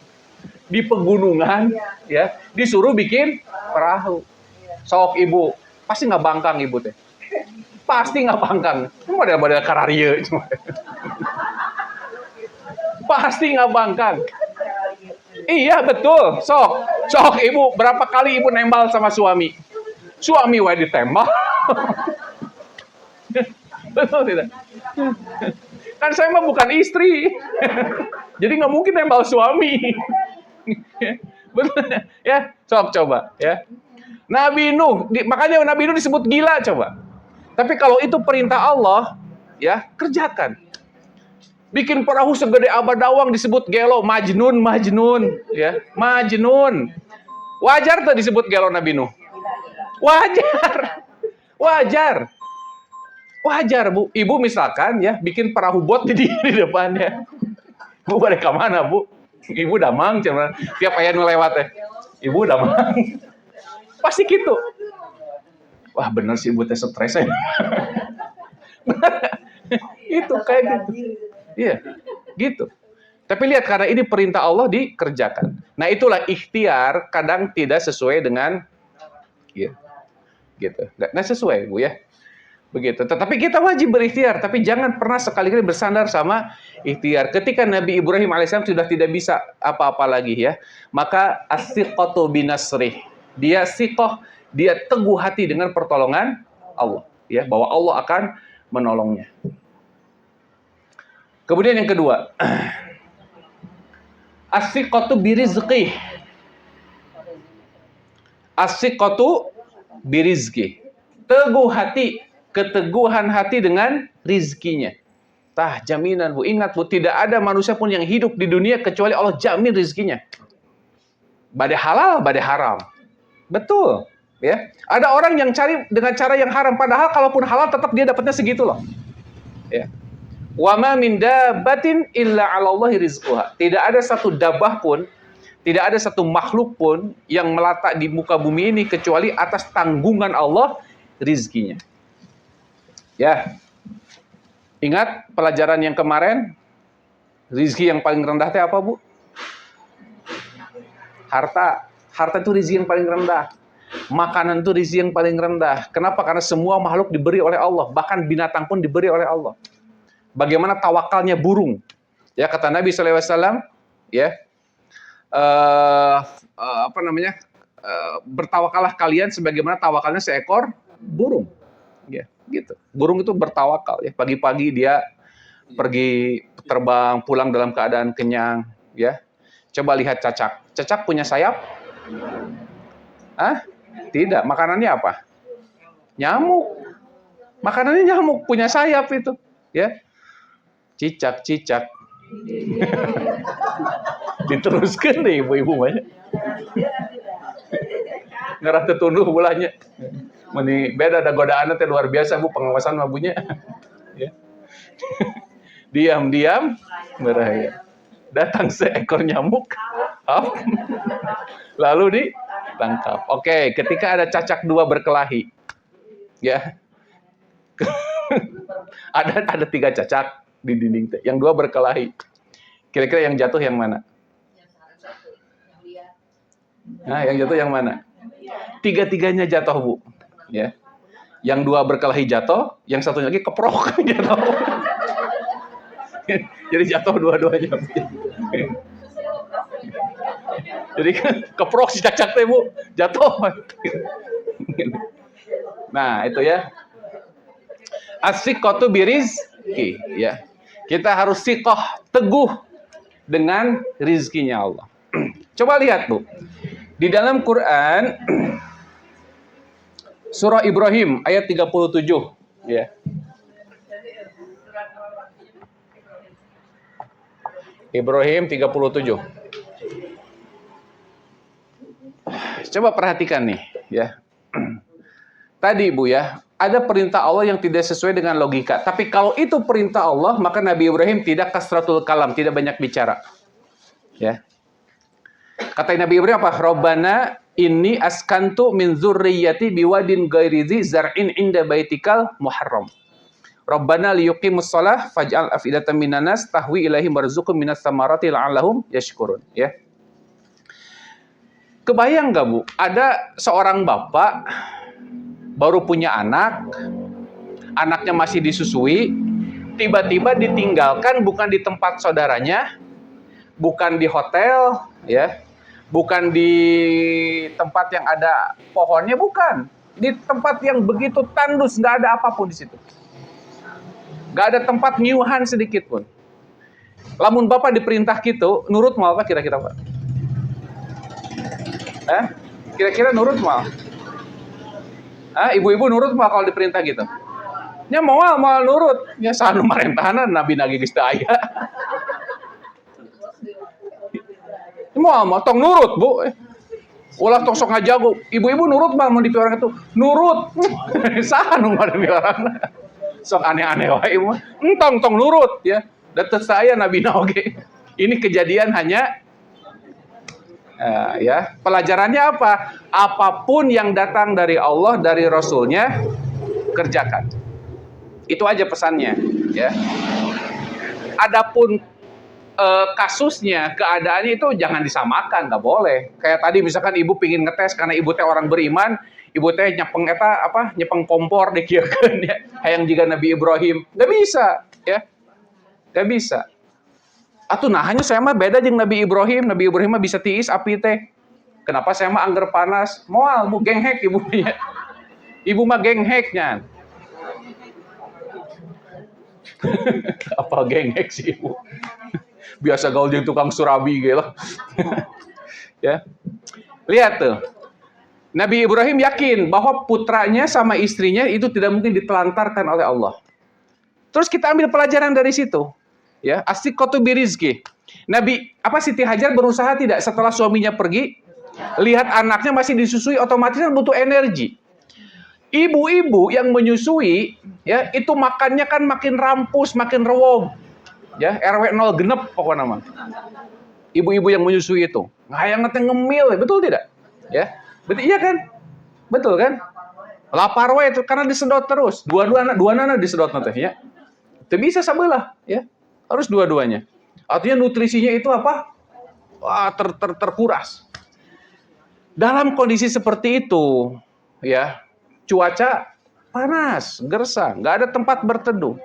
di pegunungan, ya, disuruh bikin perahu. Sok ibu, pasti nggak bangkang ibu teh. Pasti nggak bangkang. Model-model kararia. Pasti nggak bangkang. Iya betul. Sok ibu berapa kali ibu nembal sama suami? Suami wae ditembak. Betul tidak? Kan saya mah bukan istri. Jadi nggak mungkin nembal suami. Betul ya? Sok coba ya. Nabi Nuh, makanya Nabi Nuh disebut gila coba. Tapi kalau itu perintah Allah, ya kerjakan. Bikin perahu segede abadawang disebut gelo, majnun, ya, majnun. Wajar tuh disebut gelo Nabi Nuh. Wajar, Bu. Ibu misalkan ya bikin perahu bot di depannya. Bu balik ke mana, Bu? Ibu damang, cuman tiap ayah lewat ya. Ibu damang. Pasti gitu. Wah, bener sih ibu teh stres ya. Itu kayak gitu. Iya, gitu. Tapi lihat, karena ini perintah Allah dikerjakan. Nah, itulah ikhtiar kadang tidak sesuai dengan gitu. Nggak sesuai, Bu ya. Begitu. Tetapi kita wajib berikhtiar, tapi jangan pernah sekali-kali bersandar sama ikhtiar. Ketika Nabi Ibrahim alaihissalam sudah tidak bisa apa-apa lagi ya, maka as-siqatu binasrih. Dia siqah, dia teguh hati dengan pertolongan Allah, ya, bahwa Allah akan menolongnya. Kemudian yang kedua, as-siqatu birizqih. As-siqatu birizqih. Teguh hati, keteguhan hati dengan rizkinya. Tah, jaminan, Bu. Ingat, Bu, tidak ada manusia pun yang hidup di dunia kecuali Allah jamin rizkinya. Badai halal, badai haram. Betul, ya. Ada orang yang cari dengan cara yang haram, padahal kalaupun halal tetap dia dapatnya segitu loh. Ya. Wa ma min dabbatin illa 'ala Allahi rizquha. Tidak ada satu dabah pun, tidak ada satu makhluk pun yang meletak di muka bumi ini kecuali atas tanggungan Allah rizkinya. Ya. Ingat pelajaran yang kemarin, rizki yang paling rendah itu apa, Bu? Harta. Harta itu rizki yang paling rendah. Makanan itu rizki yang paling rendah. Kenapa? Karena semua makhluk diberi oleh Allah. Bahkan binatang pun diberi oleh Allah. Bagaimana tawakalnya burung? Ya, kata Nabi SAW, ya, bertawakallah kalian sebagaimana tawakalnya seekor burung. Ya, gitu. Burung itu bertawakal. Ya, pagi-pagi dia pergi terbang, pulang dalam keadaan kenyang. Ya, coba lihat cacak. Cacak punya sayap? Hah? Tidak. Makanannya apa? Nyamuk. Makanannya nyamuk, punya sayap itu. Ya. Cicak. Diteruskan deh ibu-ibu banyak. Ngerah tetunduh bulanya. Meni beda ada godaan teh luar biasa, Bu, pengawasan mabunya. Ya. Diam-diam beraya. Datang seekor nyamuk. Lalu ditangkap. Oke, ketika ada cacak dua berkelahi. Ya. ada 3 cacak di dinding teh. Yang 2 berkelahi. Kira-kira yang jatuh yang mana? Nah, yang jatuh yang mana? 3-tiganya jatuh, Bu. Ya. Yang 2 berkelahi jatuh, yang satunya lagi keprok jatuh. Jadi jatuh dua-duanya. Jadi keprok si cacak teh, Bu, jatuh. Nah, itu ya. As-siqatu birizqi, ya. Kita harus siqah, teguh dengan rizkinya Allah. Coba lihat, Bu. Di dalam Quran surah Ibrahim ayat 37, ya. Ibrahim 37. Coba perhatikan nih, ya. Tadi, Bu, ya, ada perintah Allah yang tidak sesuai dengan logika. Tapi kalau itu perintah Allah, maka Nabi Ibrahim tidak kasratul kalam, tidak banyak bicara. Ya. Kata Nabi Ibrahim apa? Rabbana inni askantu min dzurriyyati biwadin ghairi dzi zar'in inda baitikal muharram. Rabbana liyuqimus shalah faj'al afidatan minan nas tahwi ilaihim warzuqhum minas samarati la'allahum yashkurun, ya. Kebayang nggak, Bu? Ada seorang bapak baru punya anak, anaknya masih disusui, tiba-tiba ditinggalkan bukan di tempat saudaranya, bukan di hotel, ya, bukan di tempat yang ada pohonnya, bukan. Di tempat yang begitu tandus, nggak ada apapun di situ. Nggak ada tempat nyuhan sedikit pun. Lamun Bapak diperintah gitu, nurut mau apa kira-kira Pak? Kira-kira nurut mau? Ibu-ibu nurut mau kalau diperintah gitu? Nya mau nurut. Nya sanu marentahanan nabi nagi geus teu aya. Mau tong nurut, Bu. Ulah tong sok ngajago. Ibu-ibu nurut Bang mun dipiorang itu. Nurut. Saha nu ngaranna orang. Sok aneh-aneh wae mah. Tong nurut ya. Da teu saya nabi oge. Ini kejadian hanya ya, pelajarannya apa? Apapun yang datang dari Allah, dari Rasulnya, kerjakan. Itu aja pesannya, ya. Adapun kasusnya, keadaannya itu jangan disamakan, nggak boleh. Kayak tadi misalkan ibu pingin ngetes karena ibu teh orang beriman, ibu teh nyepeng nyepeng kompor dikieukeun ya. Hayang jiga Nabi Ibrahim, nggak bisa, ya, nggak bisa. Atuh nah hanya saya mah beda jeung Nabi Ibrahim. Nabi Ibrahim mah bisa tiis api teh. Kenapa saya mah angger panas? Moal bu genghek ibu nya. Ibu mah gengheknya. Apa genghek sih ibu? Biasa gaul jeung tukang surabi gitu. Ya. Lihat tuh. Nabi Ibrahim yakin bahwa putranya sama istrinya itu tidak mungkin ditelantarkan oleh Allah. Terus kita ambil pelajaran dari situ. Ya, asikotu birizki. Siti Hajar berusaha tidak setelah suaminya pergi, lihat anaknya masih disusui, otomatis kan butuh energi. Ibu-ibu yang menyusui, ya, itu makannya kan makin rampus, makin rewog. Ya, RW 0 genep pokoknya mah. Ibu-ibu yang menyusui itu, hayang ngeteh ngemil, betul tidak? Ya. Betul iya kan? Betul kan? Lapar we itu karena disedot terus. Dua-duana disedot nanti ya. Itu bisa sabelah, ya. Harus dua-duanya. Artinya nutrisinya itu apa? Wah, terkuras. Dalam kondisi seperti itu, ya, cuaca panas, gersang, nggak ada tempat berteduh.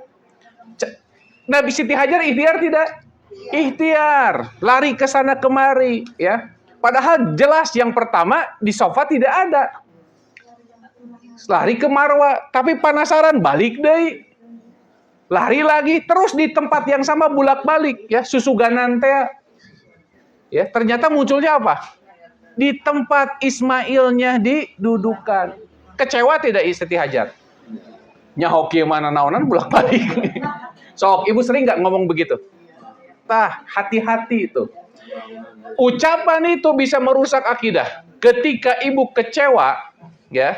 Nabi Siti Hajar ikhtiar tidak? Ikhtiar, lari ke sana kemari, ya. Padahal jelas yang pertama di sofa tidak ada. Lari ke Marwa, tapi penasaran balik deh. Lari lagi, terus di tempat yang sama bulak-balik, ya, susuganan teh. Ya, ternyata munculnya apa? Di tempat Ismailnya didudukan. Kecewa tidak Siti Hajar? Nyaho kieu mana naonan bulak-balik. Sok, ibu sering nggak ngomong begitu? Tah, hati-hati itu. Ucapan itu bisa merusak akidah. Ketika ibu kecewa, ya,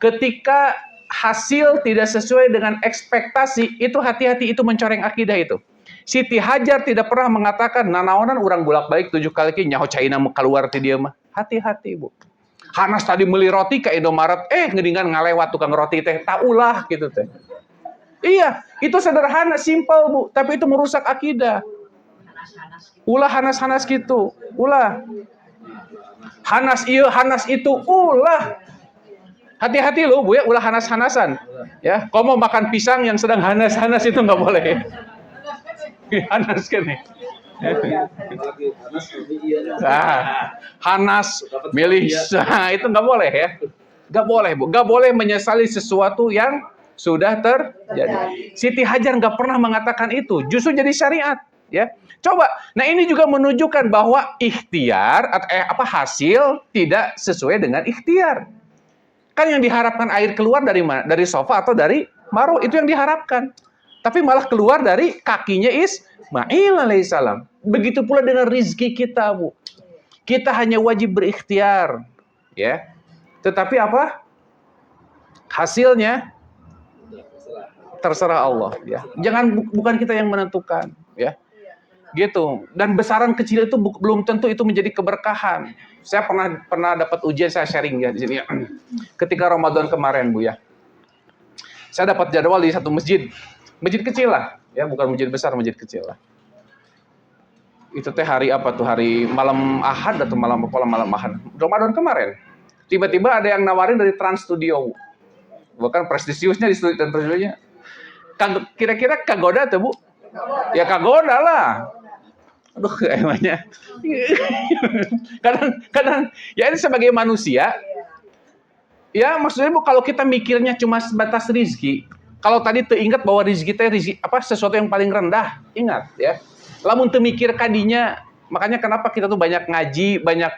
ketika hasil tidak sesuai dengan ekspektasi, itu hati-hati, itu mencoreng akidah itu. Siti Hajar tidak pernah mengatakan nanaonan urang bolak-balik 7 kali ki nyaho caina keluar ti dia mah. Hati-hati, Bu. Hanas tadi beli roti ke Indomaret, ngedingan ngalewat tukang roti teh, tak ulah gitu teh. Iya, itu sederhana, simple, Bu, tapi itu merusak akidah. Ulah hanas-hanas gitu, ulah. Hanas iya, hanas itu, ulah. Hati-hati loh, Bu ya, ulah hanas-hanasan. Ya, kalau mau makan pisang yang sedang hanas-hanas itu nggak boleh. Hanas kan nih. Hanas milih, itu nggak boleh ya. Nggak boleh, Bu. Nggak boleh menyesali sesuatu yang sudah terjadi. Siti Hajar nggak pernah mengatakan itu. Justru jadi syariat. Ya, coba. Nah ini juga menunjukkan bahwa ikhtiar atau hasil tidak sesuai dengan ikhtiar. Kan yang diharapkan air keluar dari mana? Dari sofa atau dari Marwa, itu yang diharapkan. Tapi malah keluar dari kakinya Ismail alaihissalam. Begitu pula dengan rizki kita, Bu. Kita hanya wajib berikhtiar, ya. Tetapi apa? Hasilnya terserah Allah, ya. Bukan kita yang menentukan, ya. Gitu. Dan besaran kecil itu belum tentu itu menjadi keberkahan. Saya pernah dapat ujian, saya sharing ya di sini. Ketika Ramadan kemarin, Bu ya. Saya dapat jadwal di satu masjid. Masjid kecil lah, ya, bukan masjid besar, masjid kecil lah. Itu teh hari apa tuh? Hari malam Ahad atau malam Ahad. Ramadan kemarin. Tiba-tiba ada yang nawarin dari Trans Studio. Bukan prestisiusnya di Trans Studionya. Kira-kira kagoda tuh, Bu? Ya kagoda lah. Aduh, emangnya. Kadang-kadang ya ini sebagai manusia, ya maksudnya Bu, kalau kita mikirnya cuma sebatas rizki, kalau tadi teringat bahwa rizki itu sesuatu yang paling rendah, ingat ya. Lamun teu mikir kadinya, makanya kenapa kita tuh banyak ngaji, banyak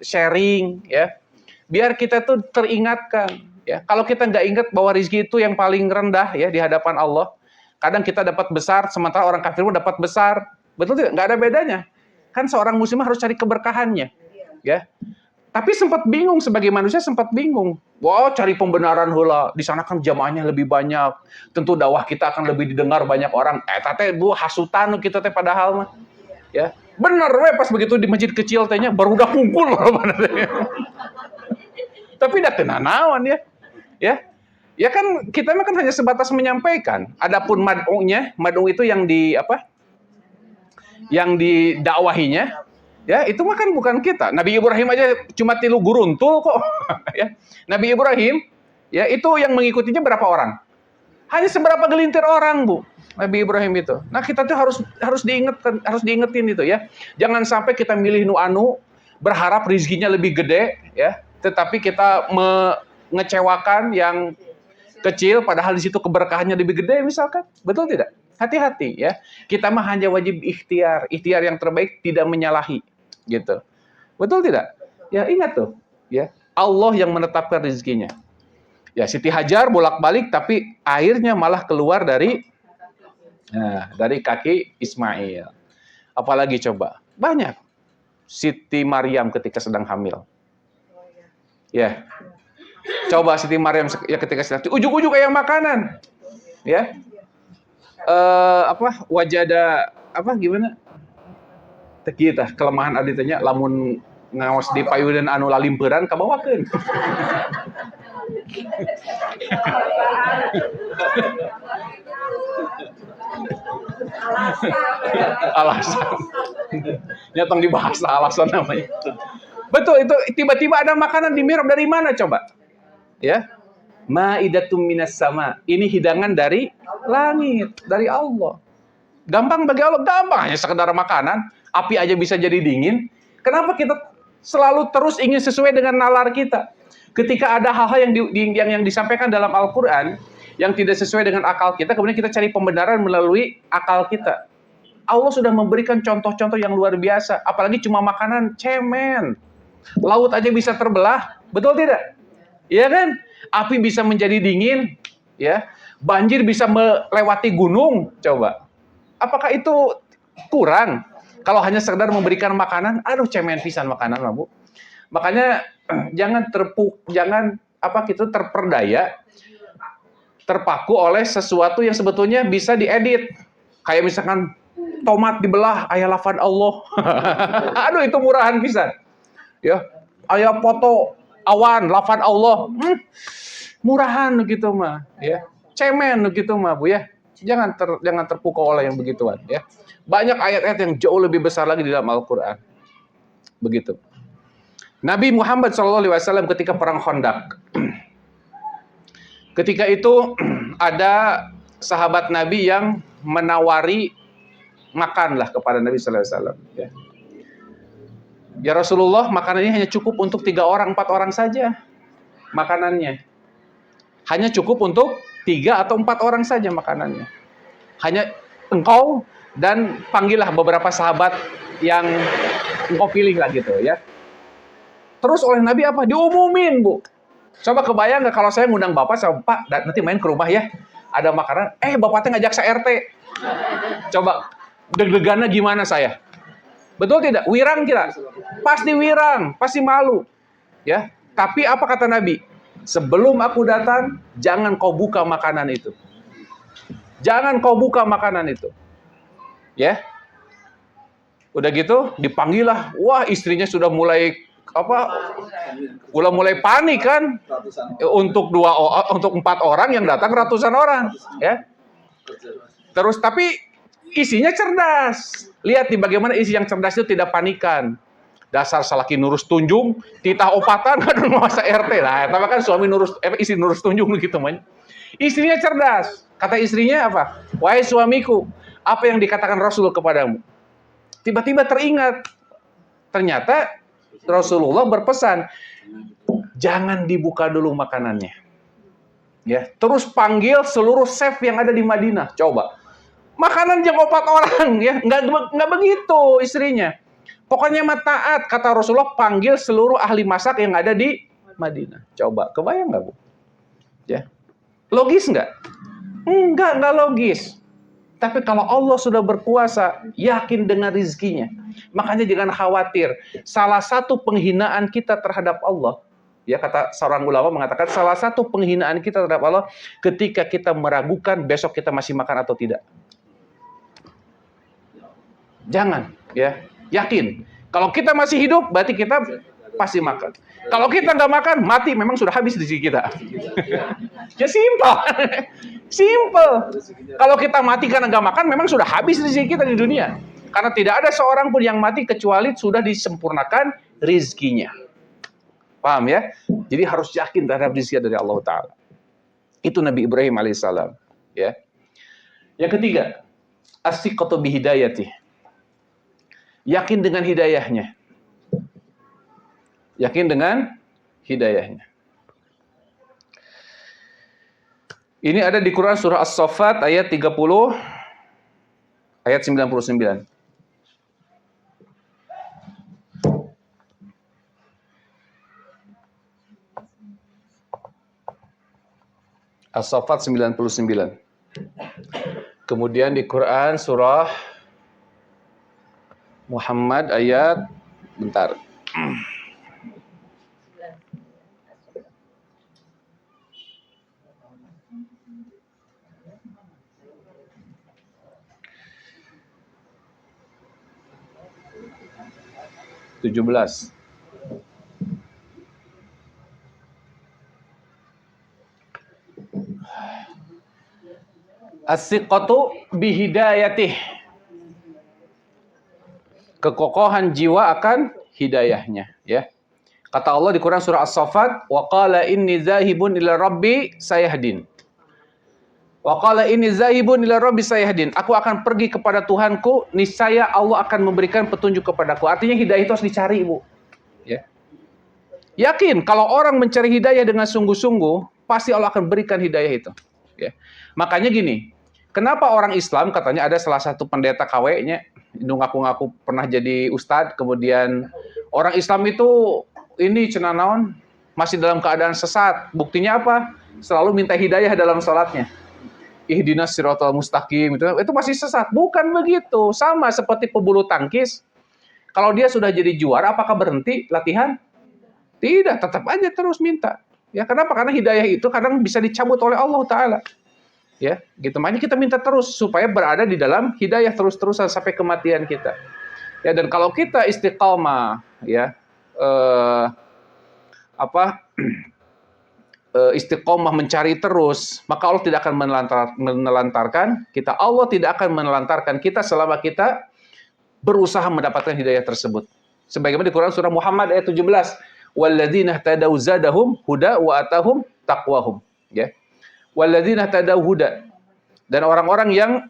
sharing ya. Biar kita tuh teringatkan ya. Kalau kita nggak ingat bahwa rizki itu yang paling rendah ya di hadapan Allah, kadang kita dapat besar, sementara orang kafir pun dapat besar. Betul tidak? Nggak ada bedanya. Kan seorang muslim harus cari keberkahannya. Ya. Tapi sempat bingung, sebagai manusia sempat bingung. Wow, cari pembenaran heula. Di sana kan jamaahnya lebih banyak. Tentu dakwah kita akan lebih didengar banyak orang. Teh Bu hasutan kita teh padahal mah. Ya. Bener we pas begitu di masjid kecil tehnya baru udah kumpul. Tapi dah kena naon ya. Ya. Ya kan kita mah kan hanya sebatas menyampaikan. Adapun mad'unya, mad'u itu yang yang didakwahinya, ya itu mah kan bukan kita. Nabi Ibrahim aja cuma 3 guruntul kok. Ya. Nabi Ibrahim, ya itu yang mengikutinya berapa orang? Hanya seberapa gelintir orang, Bu. Nabi Ibrahim itu. Nah kita tuh harus diingetin itu ya. Jangan sampai kita milih nu berharap rizkinya lebih gede, ya. Tetapi kita mengecewakan yang kecil, padahal di situ keberkahannya lebih gede misalkan. Betul tidak? Hati-hati ya. Kita mah hanya wajib ikhtiar yang terbaik, tidak menyalahi gitu. Betul tidak? Ya ingat tuh, ya. Allah yang menetapkan rezekinya. Ya Siti Hajar bolak-balik tapi airnya malah keluar dari kaki Ismail. Apalagi coba? Banyak. Siti Maryam ketika sedang hamil. Ya. Coba Siti Maryam ya ketika sedang ujug-ujug kayak makanan. Ya. Wajada gimana? Kita kelemahan aditanya lamun ngawas di payudan anu lalimperan kabawakeun. Alasan. Nyatong dibahas alasan namanya. Betul itu tiba-tiba ada makanan di mihrab dari mana coba? Ya. Ma'idatum minas sama. Ini hidangan dari langit, dari Allah. Gampang bagi Allah, gampang hanya sekedar makanan. Api aja bisa jadi dingin. Kenapa kita selalu terus ingin sesuai dengan nalar kita? Ketika ada hal-hal yang disampaikan dalam Al-Quran yang tidak sesuai dengan akal kita, kemudian kita cari pembenaran melalui akal kita. Allah sudah memberikan contoh-contoh yang luar biasa. Apalagi cuma makanan, cemen. Laut aja bisa terbelah, betul tidak? Iya kan? Api bisa menjadi dingin, ya. Banjir bisa melewati gunung, coba. Apakah itu kurang? Kalau hanya sekedar memberikan makanan, aduh cemen pisan makanan, Bu. Makanya jangan terperdaya, terpaku oleh sesuatu yang sebetulnya bisa diedit. Kayak misalkan tomat dibelah, aya lafaz Allah. Aduh itu murahan pisan. Ya, aya foto awan, lafaz Allah. Murahan gitu mah, ya. Cemen gitu mah, Bu ya. Jangan terpukau oleh yang begituan, ya. Banyak ayat-ayat yang jauh lebih besar lagi di dalam Al-Qur'an. Begitu. Nabi Muhammad SAW ketika perang Khandaq. Ketika itu ada sahabat Nabi yang menawari makanlah kepada Nabi SAW. Ya. Ya Rasulullah, makanan ini hanya cukup untuk 3 orang, 4 orang saja. Makanannya. Hanya cukup untuk 3 atau 4 orang saja makanannya. Hanya engkau dan panggillah beberapa sahabat yang engkau pilih lah gitu ya. Terus oleh Nabi apa? Diumumin, Bu. Coba kebayang nggak kalau saya ngundang Bapak sama Pak, nanti main ke rumah ya. Ada makanan, Bapaknya ngajak saya RT. Coba deg-degannya gimana saya? Betul tidak? Wirang kira? Pasti wirang, pasti malu. Ya. Tapi apa kata Nabi? Sebelum aku datang, jangan kau buka makanan itu. Jangan kau buka makanan itu. Ya. Udah gitu dipanggillah. Wah, istrinya sudah mulai mulai panik kan? Untuk 4 orang yang datang ratusan orang, ya. Terus tapi isinya cerdas. Lihat nih bagaimana isi yang cerdas itu tidak panikan. Dasar salaki nurus tunjung, titah opatan kan masa RT lah. Tapi kan suami isi nurus tunjung gitu man. Istrinya cerdas. Kata istrinya apa? Wahai suamiku, apa yang dikatakan Rasul kepadamu? Tiba-tiba teringat. Ternyata Rasulullah berpesan, jangan dibuka dulu makanannya. Ya, terus panggil seluruh chef yang ada di Madinah. Coba. Makanan jam 4 orang ya, nggak begitu istrinya. Pokoknya taat, kata Rasulullah, panggil seluruh ahli masak yang ada di Madinah. Coba, kebayang nggak, Bu? Ya. Logis nggak? Nggak logis. Tapi kalau Allah sudah berkuasa, yakin dengan rizkinya. Makanya jangan khawatir. Salah satu penghinaan kita terhadap Allah, ya, kata seorang ulama mengatakan, salah satu penghinaan kita terhadap Allah ketika kita meragukan besok kita masih makan atau tidak. Jangan, ya. Yakin. Kalau kita masih hidup, berarti kita pasti makan. Kalau kita nggak makan, mati. Memang sudah habis rezeki kita. Ya simpel. Simpel. Kalau kita mati karena nggak makan, memang sudah habis rezeki kita di dunia. Karena tidak ada seorang pun yang mati kecuali sudah disempurnakan rezekinya. Paham ya? Jadi harus yakin terhadap rezeki dari Allah Ta'ala. Itu Nabi Ibrahim alaihissalam. Ya. Yang ketiga, as-siqatu bihidayatih. Yakin dengan hidayahnya. Yakin dengan hidayahnya. Ini ada di Quran surah As-Saffat ayat 30, ayat 99. As-Saffat 99. Kemudian di Quran surah Muhammad ayat, bentar. (17) As-siqatu bihidayatih. Kekokohan jiwa akan hidayahnya, ya. Kata Allah di Quran surah As-Saffat, wa qala inni zahibun ila rabbi sayahdin. Wa qala inni zahibun ila rabbi sayahdin. Aku akan pergi kepada Tuhanku, niscaya Allah akan memberikan petunjuk kepadaku. Artinya hidayah itu harus dicari, Bu. Ya. Yakin kalau orang mencari hidayah dengan sungguh-sungguh, pasti Allah akan berikan hidayah itu. Ya. Makanya gini, kenapa orang Islam katanya ada salah satu pendeta KW-nya, ngaku-ngaku pernah jadi ustadz, kemudian orang Islam itu ini cenah naon masih dalam keadaan sesat. Buktinya apa? Selalu minta hidayah dalam sholatnya. Ihdinas siratal mustaqim, itu masih sesat. Bukan begitu. Sama seperti pebulu tangkis. Kalau dia sudah jadi juara, apakah berhenti latihan? Tidak, tetap aja terus minta. Ya, kenapa? Karena hidayah itu kadang bisa dicabut oleh Allah Ta'ala. Ya, gitu. Makanya kita minta terus supaya berada di dalam hidayah terus-terusan sampai kematian kita. Ya, dan kalau kita istiqamah, ya, istiqomah mencari terus, maka Allah tidak akan menelantarkan kita. Allah tidak akan menelantarkan kita selama kita berusaha mendapatkan hidayah tersebut. Sebagaimana di Quran surah Muhammad ayat 17, walladzina ihtadaw zadahum huda wa atahum taqwahum. Ya. Walladzina ihtadaw huda. Dan orang-orang yang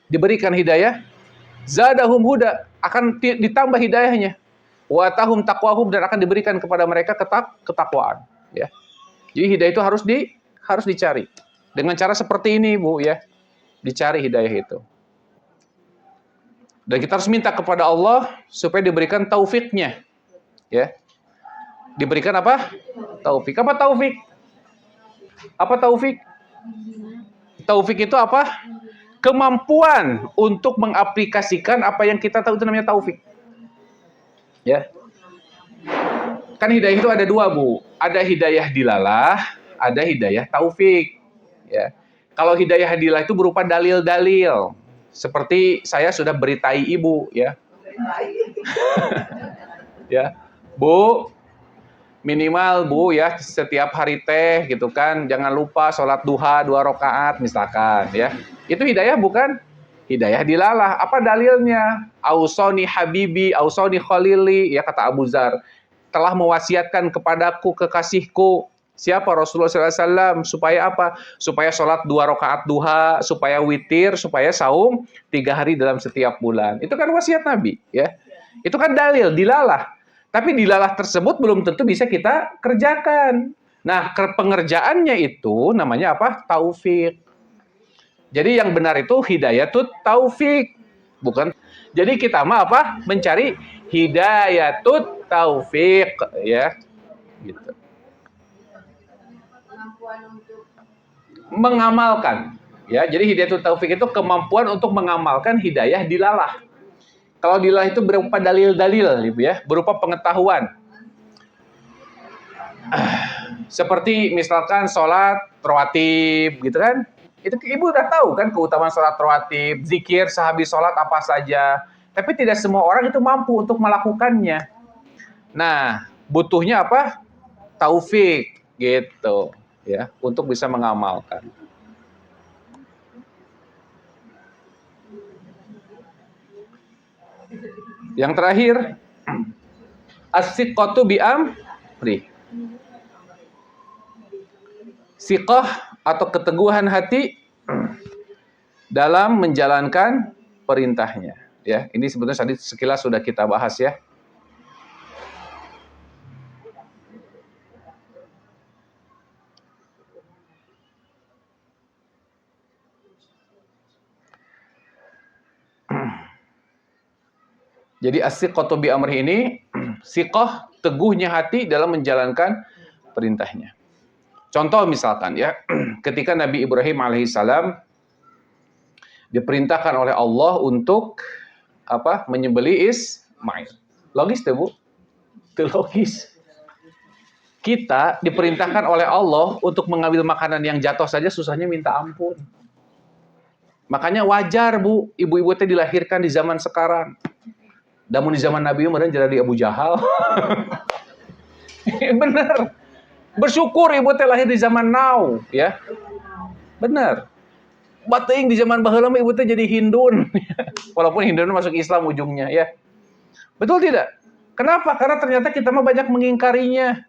diberikan hidayah, zadahum huda, akan ditambah hidayahnya. Wa atahum taqwahum, dan akan diberikan kepada mereka ketakwaan. Ya. Jadi hidayah itu harus dicari. Dengan cara seperti ini, Bu, ya. Dicari hidayah itu. Dan kita harus minta kepada Allah supaya diberikan taufiknya. Ya. Diberikan apa? Taufik. Apa taufik? Apa taufik? Taufik itu apa? Kemampuan untuk mengaplikasikan apa yang kita tahu, itu namanya taufik. Ya. Kan hidayah itu ada dua, Bu. Ada hidayah dilalah, ada hidayah taufik. Ya. Kalau hidayah dilalah itu berupa dalil-dalil. Seperti saya sudah beritai Ibu, ya. Ya. Bu, minimal, Bu, ya, setiap hari teh gitu kan, jangan lupa sholat duha 2 rakaat misalkan, ya. Itu hidayah bukan? Hidayah dilalah. Apa dalilnya? Ausoni habibi, ausoni khalili, ya, kata Abu Dzar. Telah mewasiatkan kepadaku kekasihku siapa? Rasulullah SAW. Supaya apa? Supaya sholat 2 rakaat duha, supaya witir, supaya saum 3 hari dalam setiap bulan. Itu kan wasiat Nabi, ya. Itu kan dalil, dilalah. Tapi dilalah tersebut belum tentu bisa kita kerjakan. Nah, pengerjaannya itu namanya apa? Taufik. Jadi yang benar itu hidayatut taufik, bukan. Jadi kita mah apa? Mencari hidayatut taufik, ya. Gitu. Mengamalkan, ya. Jadi hidayatut taufik itu kemampuan untuk mengamalkan hidayah dilalah. Kalau dilalah itu berupa dalil-dalil, ya, berupa pengetahuan. Seperti misalkan sholat rawatib, gitu kan? Itu ibu udah tahu kan keutamaan sholat rawatib, zikir sehabis sholat apa saja. Tapi tidak semua orang itu mampu untuk melakukannya. Nah, butuhnya apa? Taufik, gitu, ya, untuk bisa mengamalkan. Yang terakhir, as-siqatu bi amri. Siqah atau keteguhan hati dalam menjalankan perintahnya, ya. Ini sebetulnya tadi sekilas sudah kita bahas, ya. Jadi as-siqatu bi amri ini siqah, teguhnya hati dalam menjalankan perintahnya. Contoh misalkan, ya, ketika Nabi Ibrahim alaihissalam diperintahkan oleh Allah untuk apa? Menyembelih Ismail. Logis tuh, Bu? Itu logis. Kita diperintahkan oleh Allah untuk mengambil makanan yang jatuh saja susahnya minta ampun. Makanya wajar, Bu, ibu-ibu teh dilahirkan di zaman sekarang. Namun di zaman Nabi Umar jadi Abu Jahal. Bener. Bersyukur ibu teh lahir di zaman now, ya. Bener. Bateing di zaman baheula mah ibu teh jadi Hindun. Walaupun Hindun masuk Islam ujungnya, ya. Betul tidak? Kenapa? Karena ternyata kita mah banyak mengingkarinya.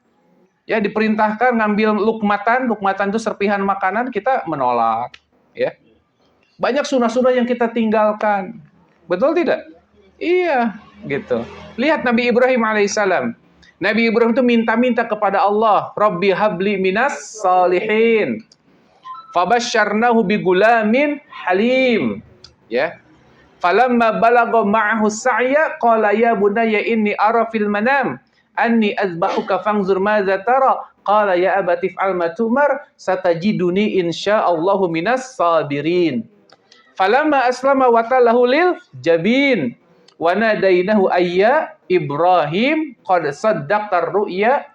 Ya, diperintahkan ngambil lukmatan itu serpihan makanan, kita menolak, ya. Banyak sunah-sunah yang kita tinggalkan. Betul tidak? Iya, gitu. Lihat Nabi Ibrahim alaihissalam. Nabi Ibrahim itu minta-minta kepada Allah, Rabbi habli minas salihin. Fabasyarnahu bigulamin halim. Ya. Falamma balagha ma'ahu sa'ya qala ya bunayya inni ara fil manam anni azbahuka fanzur madza tara. Qala ya abati fa'al ma tumar satajiduni insyaallahu minas sabirin. Falamma aslama wa tallahu lil jabin. Wa nadainahu ayya Ibrahim qad saddaqtar ru'ya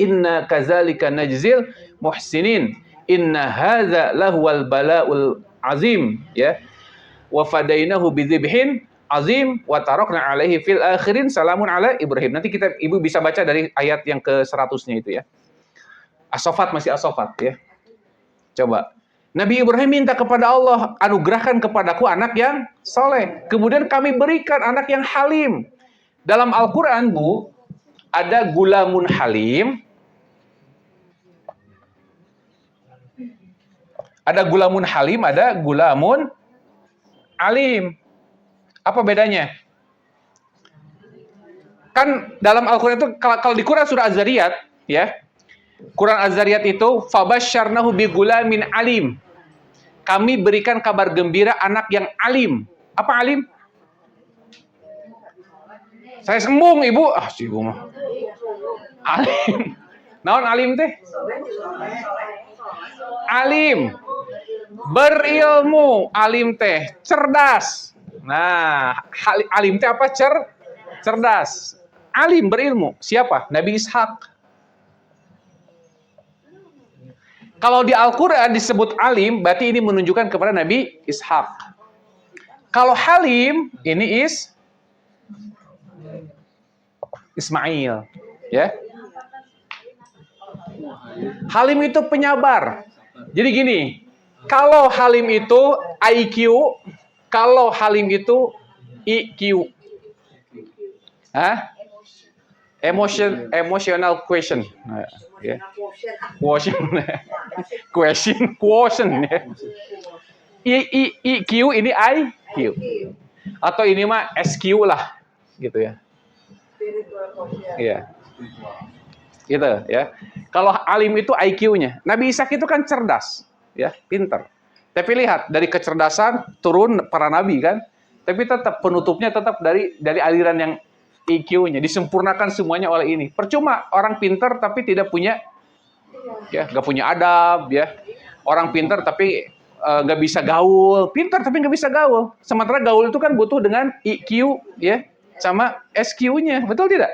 inna kadzalika najzil muhsinin inna hadza lahuwal balaul azim, ya. Wa fadainahu bidzibhin azim wa tarakna alaihi fil akhirin salamun ala Ibrahim. Nanti kita ibu bisa baca dari ayat yang ke-100-nya itu, ya. As-Saffat, masih As-Saffat, ya. Coba. Nabi Ibrahim minta kepada Allah, anugerahkan kepadaku anak yang soleh. Kemudian kami berikan anak yang halim. Dalam Al-Quran, Bu, ada gulamun halim. Ada gulamun halim, ada gulamun alim. Apa bedanya? Kan dalam Al-Quran itu, kalau di Quran surah Az-Zariyat, ya, Quran Az-Zariyat itu fabasyarnahu bigulamin alim. Kami berikan kabar gembira anak yang alim. Apa alim? Saya sembung, Ibu. Ah, si Ibu mah. Alim. Naon alim teh? Alim. Berilmu, alim teh cerdas. Nah, alim teh apa? Cerdas. Alim berilmu. Siapa? Nabi Ishak. Kalau di Al-Quran disebut alim, berarti ini menunjukkan kepada Nabi Ishak. Kalau halim, ini Ismail. Ya. Halim itu penyabar. Jadi gini, kalau halim itu IQ, kalau halim itu EQ. Hah? Emotional question. Ya. Quotient ya. IQ ini IQ. Atau ini mah SQ lah gitu ya. Iya. Gitu ya. Kalau alim itu IQ-nya. Nabi Ishak itu kan cerdas, ya, pintar. Tapi lihat dari kecerdasan turun para nabi kan. Tapi tetap penutupnya tetap dari aliran yang IQ-nya, disempurnakan semuanya oleh ini. Percuma orang pintar tapi tidak punya, ya, nggak punya adab, ya. Orang pintar tapi nggak bisa gaul, pintar tapi nggak bisa gaul. Sementara gaul itu kan butuh dengan IQ, ya, sama SQ-nya, betul tidak?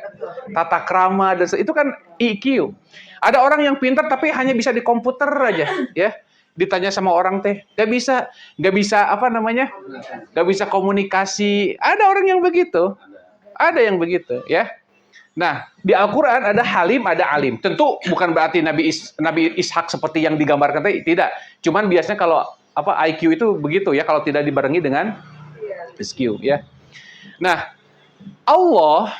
Tata krama dan itu kan IQ. Ada orang yang pintar tapi hanya bisa di komputer aja, ya. Ditanya sama orang teh, nggak bisa apa namanya, nggak bisa komunikasi. Ada orang yang begitu. Ada yang begitu, ya. Nah, di Al-Quran ada halim, ada alim. Tentu bukan berarti Nabi Ishak seperti yang digambarkan tadi, tidak. Cuman biasanya kalau apa IQ itu begitu ya, kalau tidak dibarengi dengan SQ, ya. Nah, Allah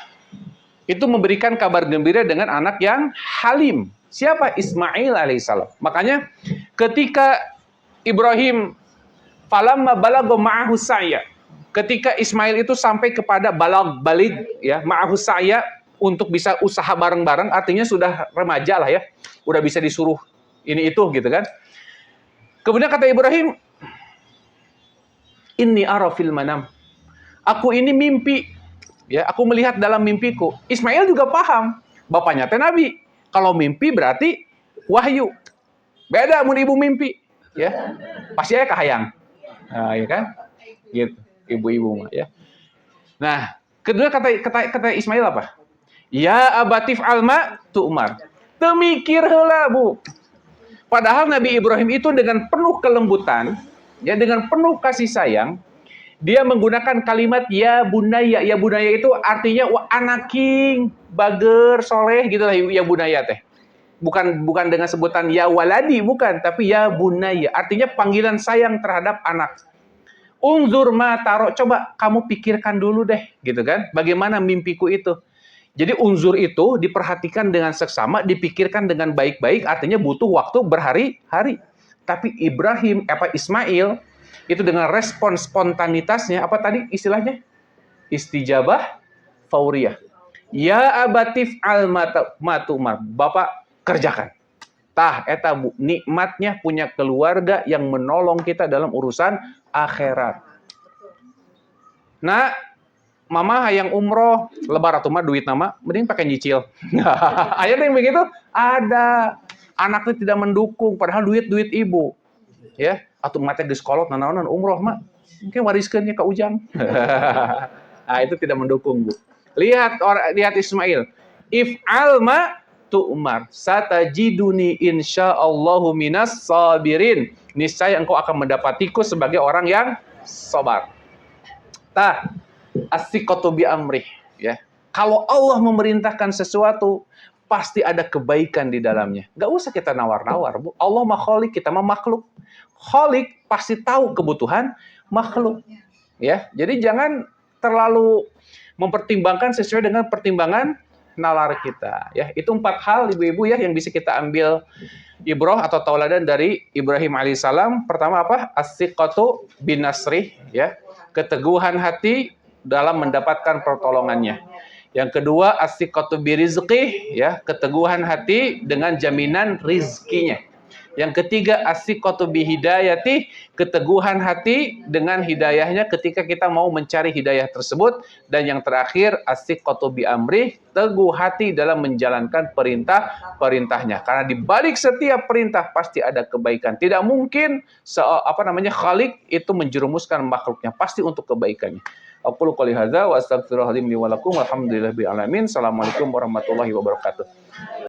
itu memberikan kabar gembira dengan anak yang halim. Siapa? Ismail alaihissalam. Makanya ketika Ibrahim falamma balagha ma'ahu sa'ya, ketika Ismail itu sampai kepada balik ya, ma'ahu sa'ya, untuk bisa usaha bareng-bareng, artinya sudah remaja lah ya, udah bisa disuruh ini itu gitu kan. Kemudian kata Ibrahim, inni ara fil manam, aku ini mimpi, ya, aku melihat dalam mimpiku. Ismail juga paham, bapaknya teh Nabi. Kalau mimpi berarti wahyu. Beda mun ibu mimpi, ya. Pasti aya kahayang. Nah, ya kan? Gitu, ibu-ibu mah, ya. Nah, kedua kata Ismail apa? Ya abatif alma tu'mar. Temikir heula, Bu. Padahal Nabi Ibrahim itu dengan penuh kelembutan, ya, dengan penuh kasih sayang, dia menggunakan kalimat ya bunaya. Ya bunaya itu artinya anaking, bager, soleh gitu lah ya bunaya teh. Bukan dengan sebutan ya waladi, bukan, tapi ya bunaya. Artinya panggilan sayang terhadap anak. Unzur ma taro, coba kamu pikirkan dulu deh, gitu kan? Bagaimana mimpiku itu? Jadi unzur itu diperhatikan dengan seksama, dipikirkan dengan baik-baik, artinya butuh waktu berhari-hari. Tapi Ismail itu dengan respon spontanitasnya, apa tadi istilahnya? Istijabah fauriyah. Ya abatif al matumar, Bapak kerjakan. Tah eta Bu, nikmatnya punya keluarga yang menolong kita dalam urusan akhirat. Nah, mama hayang umroh, lebar atuh mah duit nama, mending pakai nyicil. Ada yang begitu? Ada. Anaknya tidak mendukung, padahal duit ibu. Ya, atuh mate geus kolot nanaonan umroh mah. Mungkin wariskeunnya ka Ujang. Nah, itu tidak mendukung, Bu. Lihat Ismail. If'al ma tu'mar. Satajiduni insyaallahu minas sabirin. Niscaya engkau akan mendapatiku sebagai orang yang sabar. Tah, as-siqatu bi amrih, ya. Kalau Allah memerintahkan sesuatu, pasti ada kebaikan di dalamnya. Gak usah kita nawar-nawar, Bu. Allah mah khalik, kita mah makhluk. Khalik pasti tahu kebutuhan makhluk. Ya, jadi jangan terlalu mempertimbangkan sesuai dengan pertimbangan nalar kita. Ya, itu 4 hal ibu-ibu ya yang bisa kita ambil ibroh atau tauladan dari Ibrahim alaihissalam. Pertama apa? As-siqatu bin nasrih, ya. Keteguhan hati dalam mendapatkan pertolongannya. Yang kedua, as-siqatu bi rizqih, ya, keteguhan hati dengan jaminan rizkinya. Yang ketiga, as-siqatu bi hidayati, keteguhan hati dengan hidayahnya ketika kita mau mencari hidayah tersebut. Dan yang terakhir, as-siqatu bi amrih, teguh hati dalam menjalankan perintahnya. Karena di balik setiap perintah pasti ada kebaikan. Tidak mungkin Khalik itu menjerumuskan makhluknya, pasti untuk kebaikannya. Aqulu qouli hadza wa astaghfirullahaladzim li wa lakum walhamdulillahirabbil alamin. Assalamualaikum warahmatullahi wabarakatuh.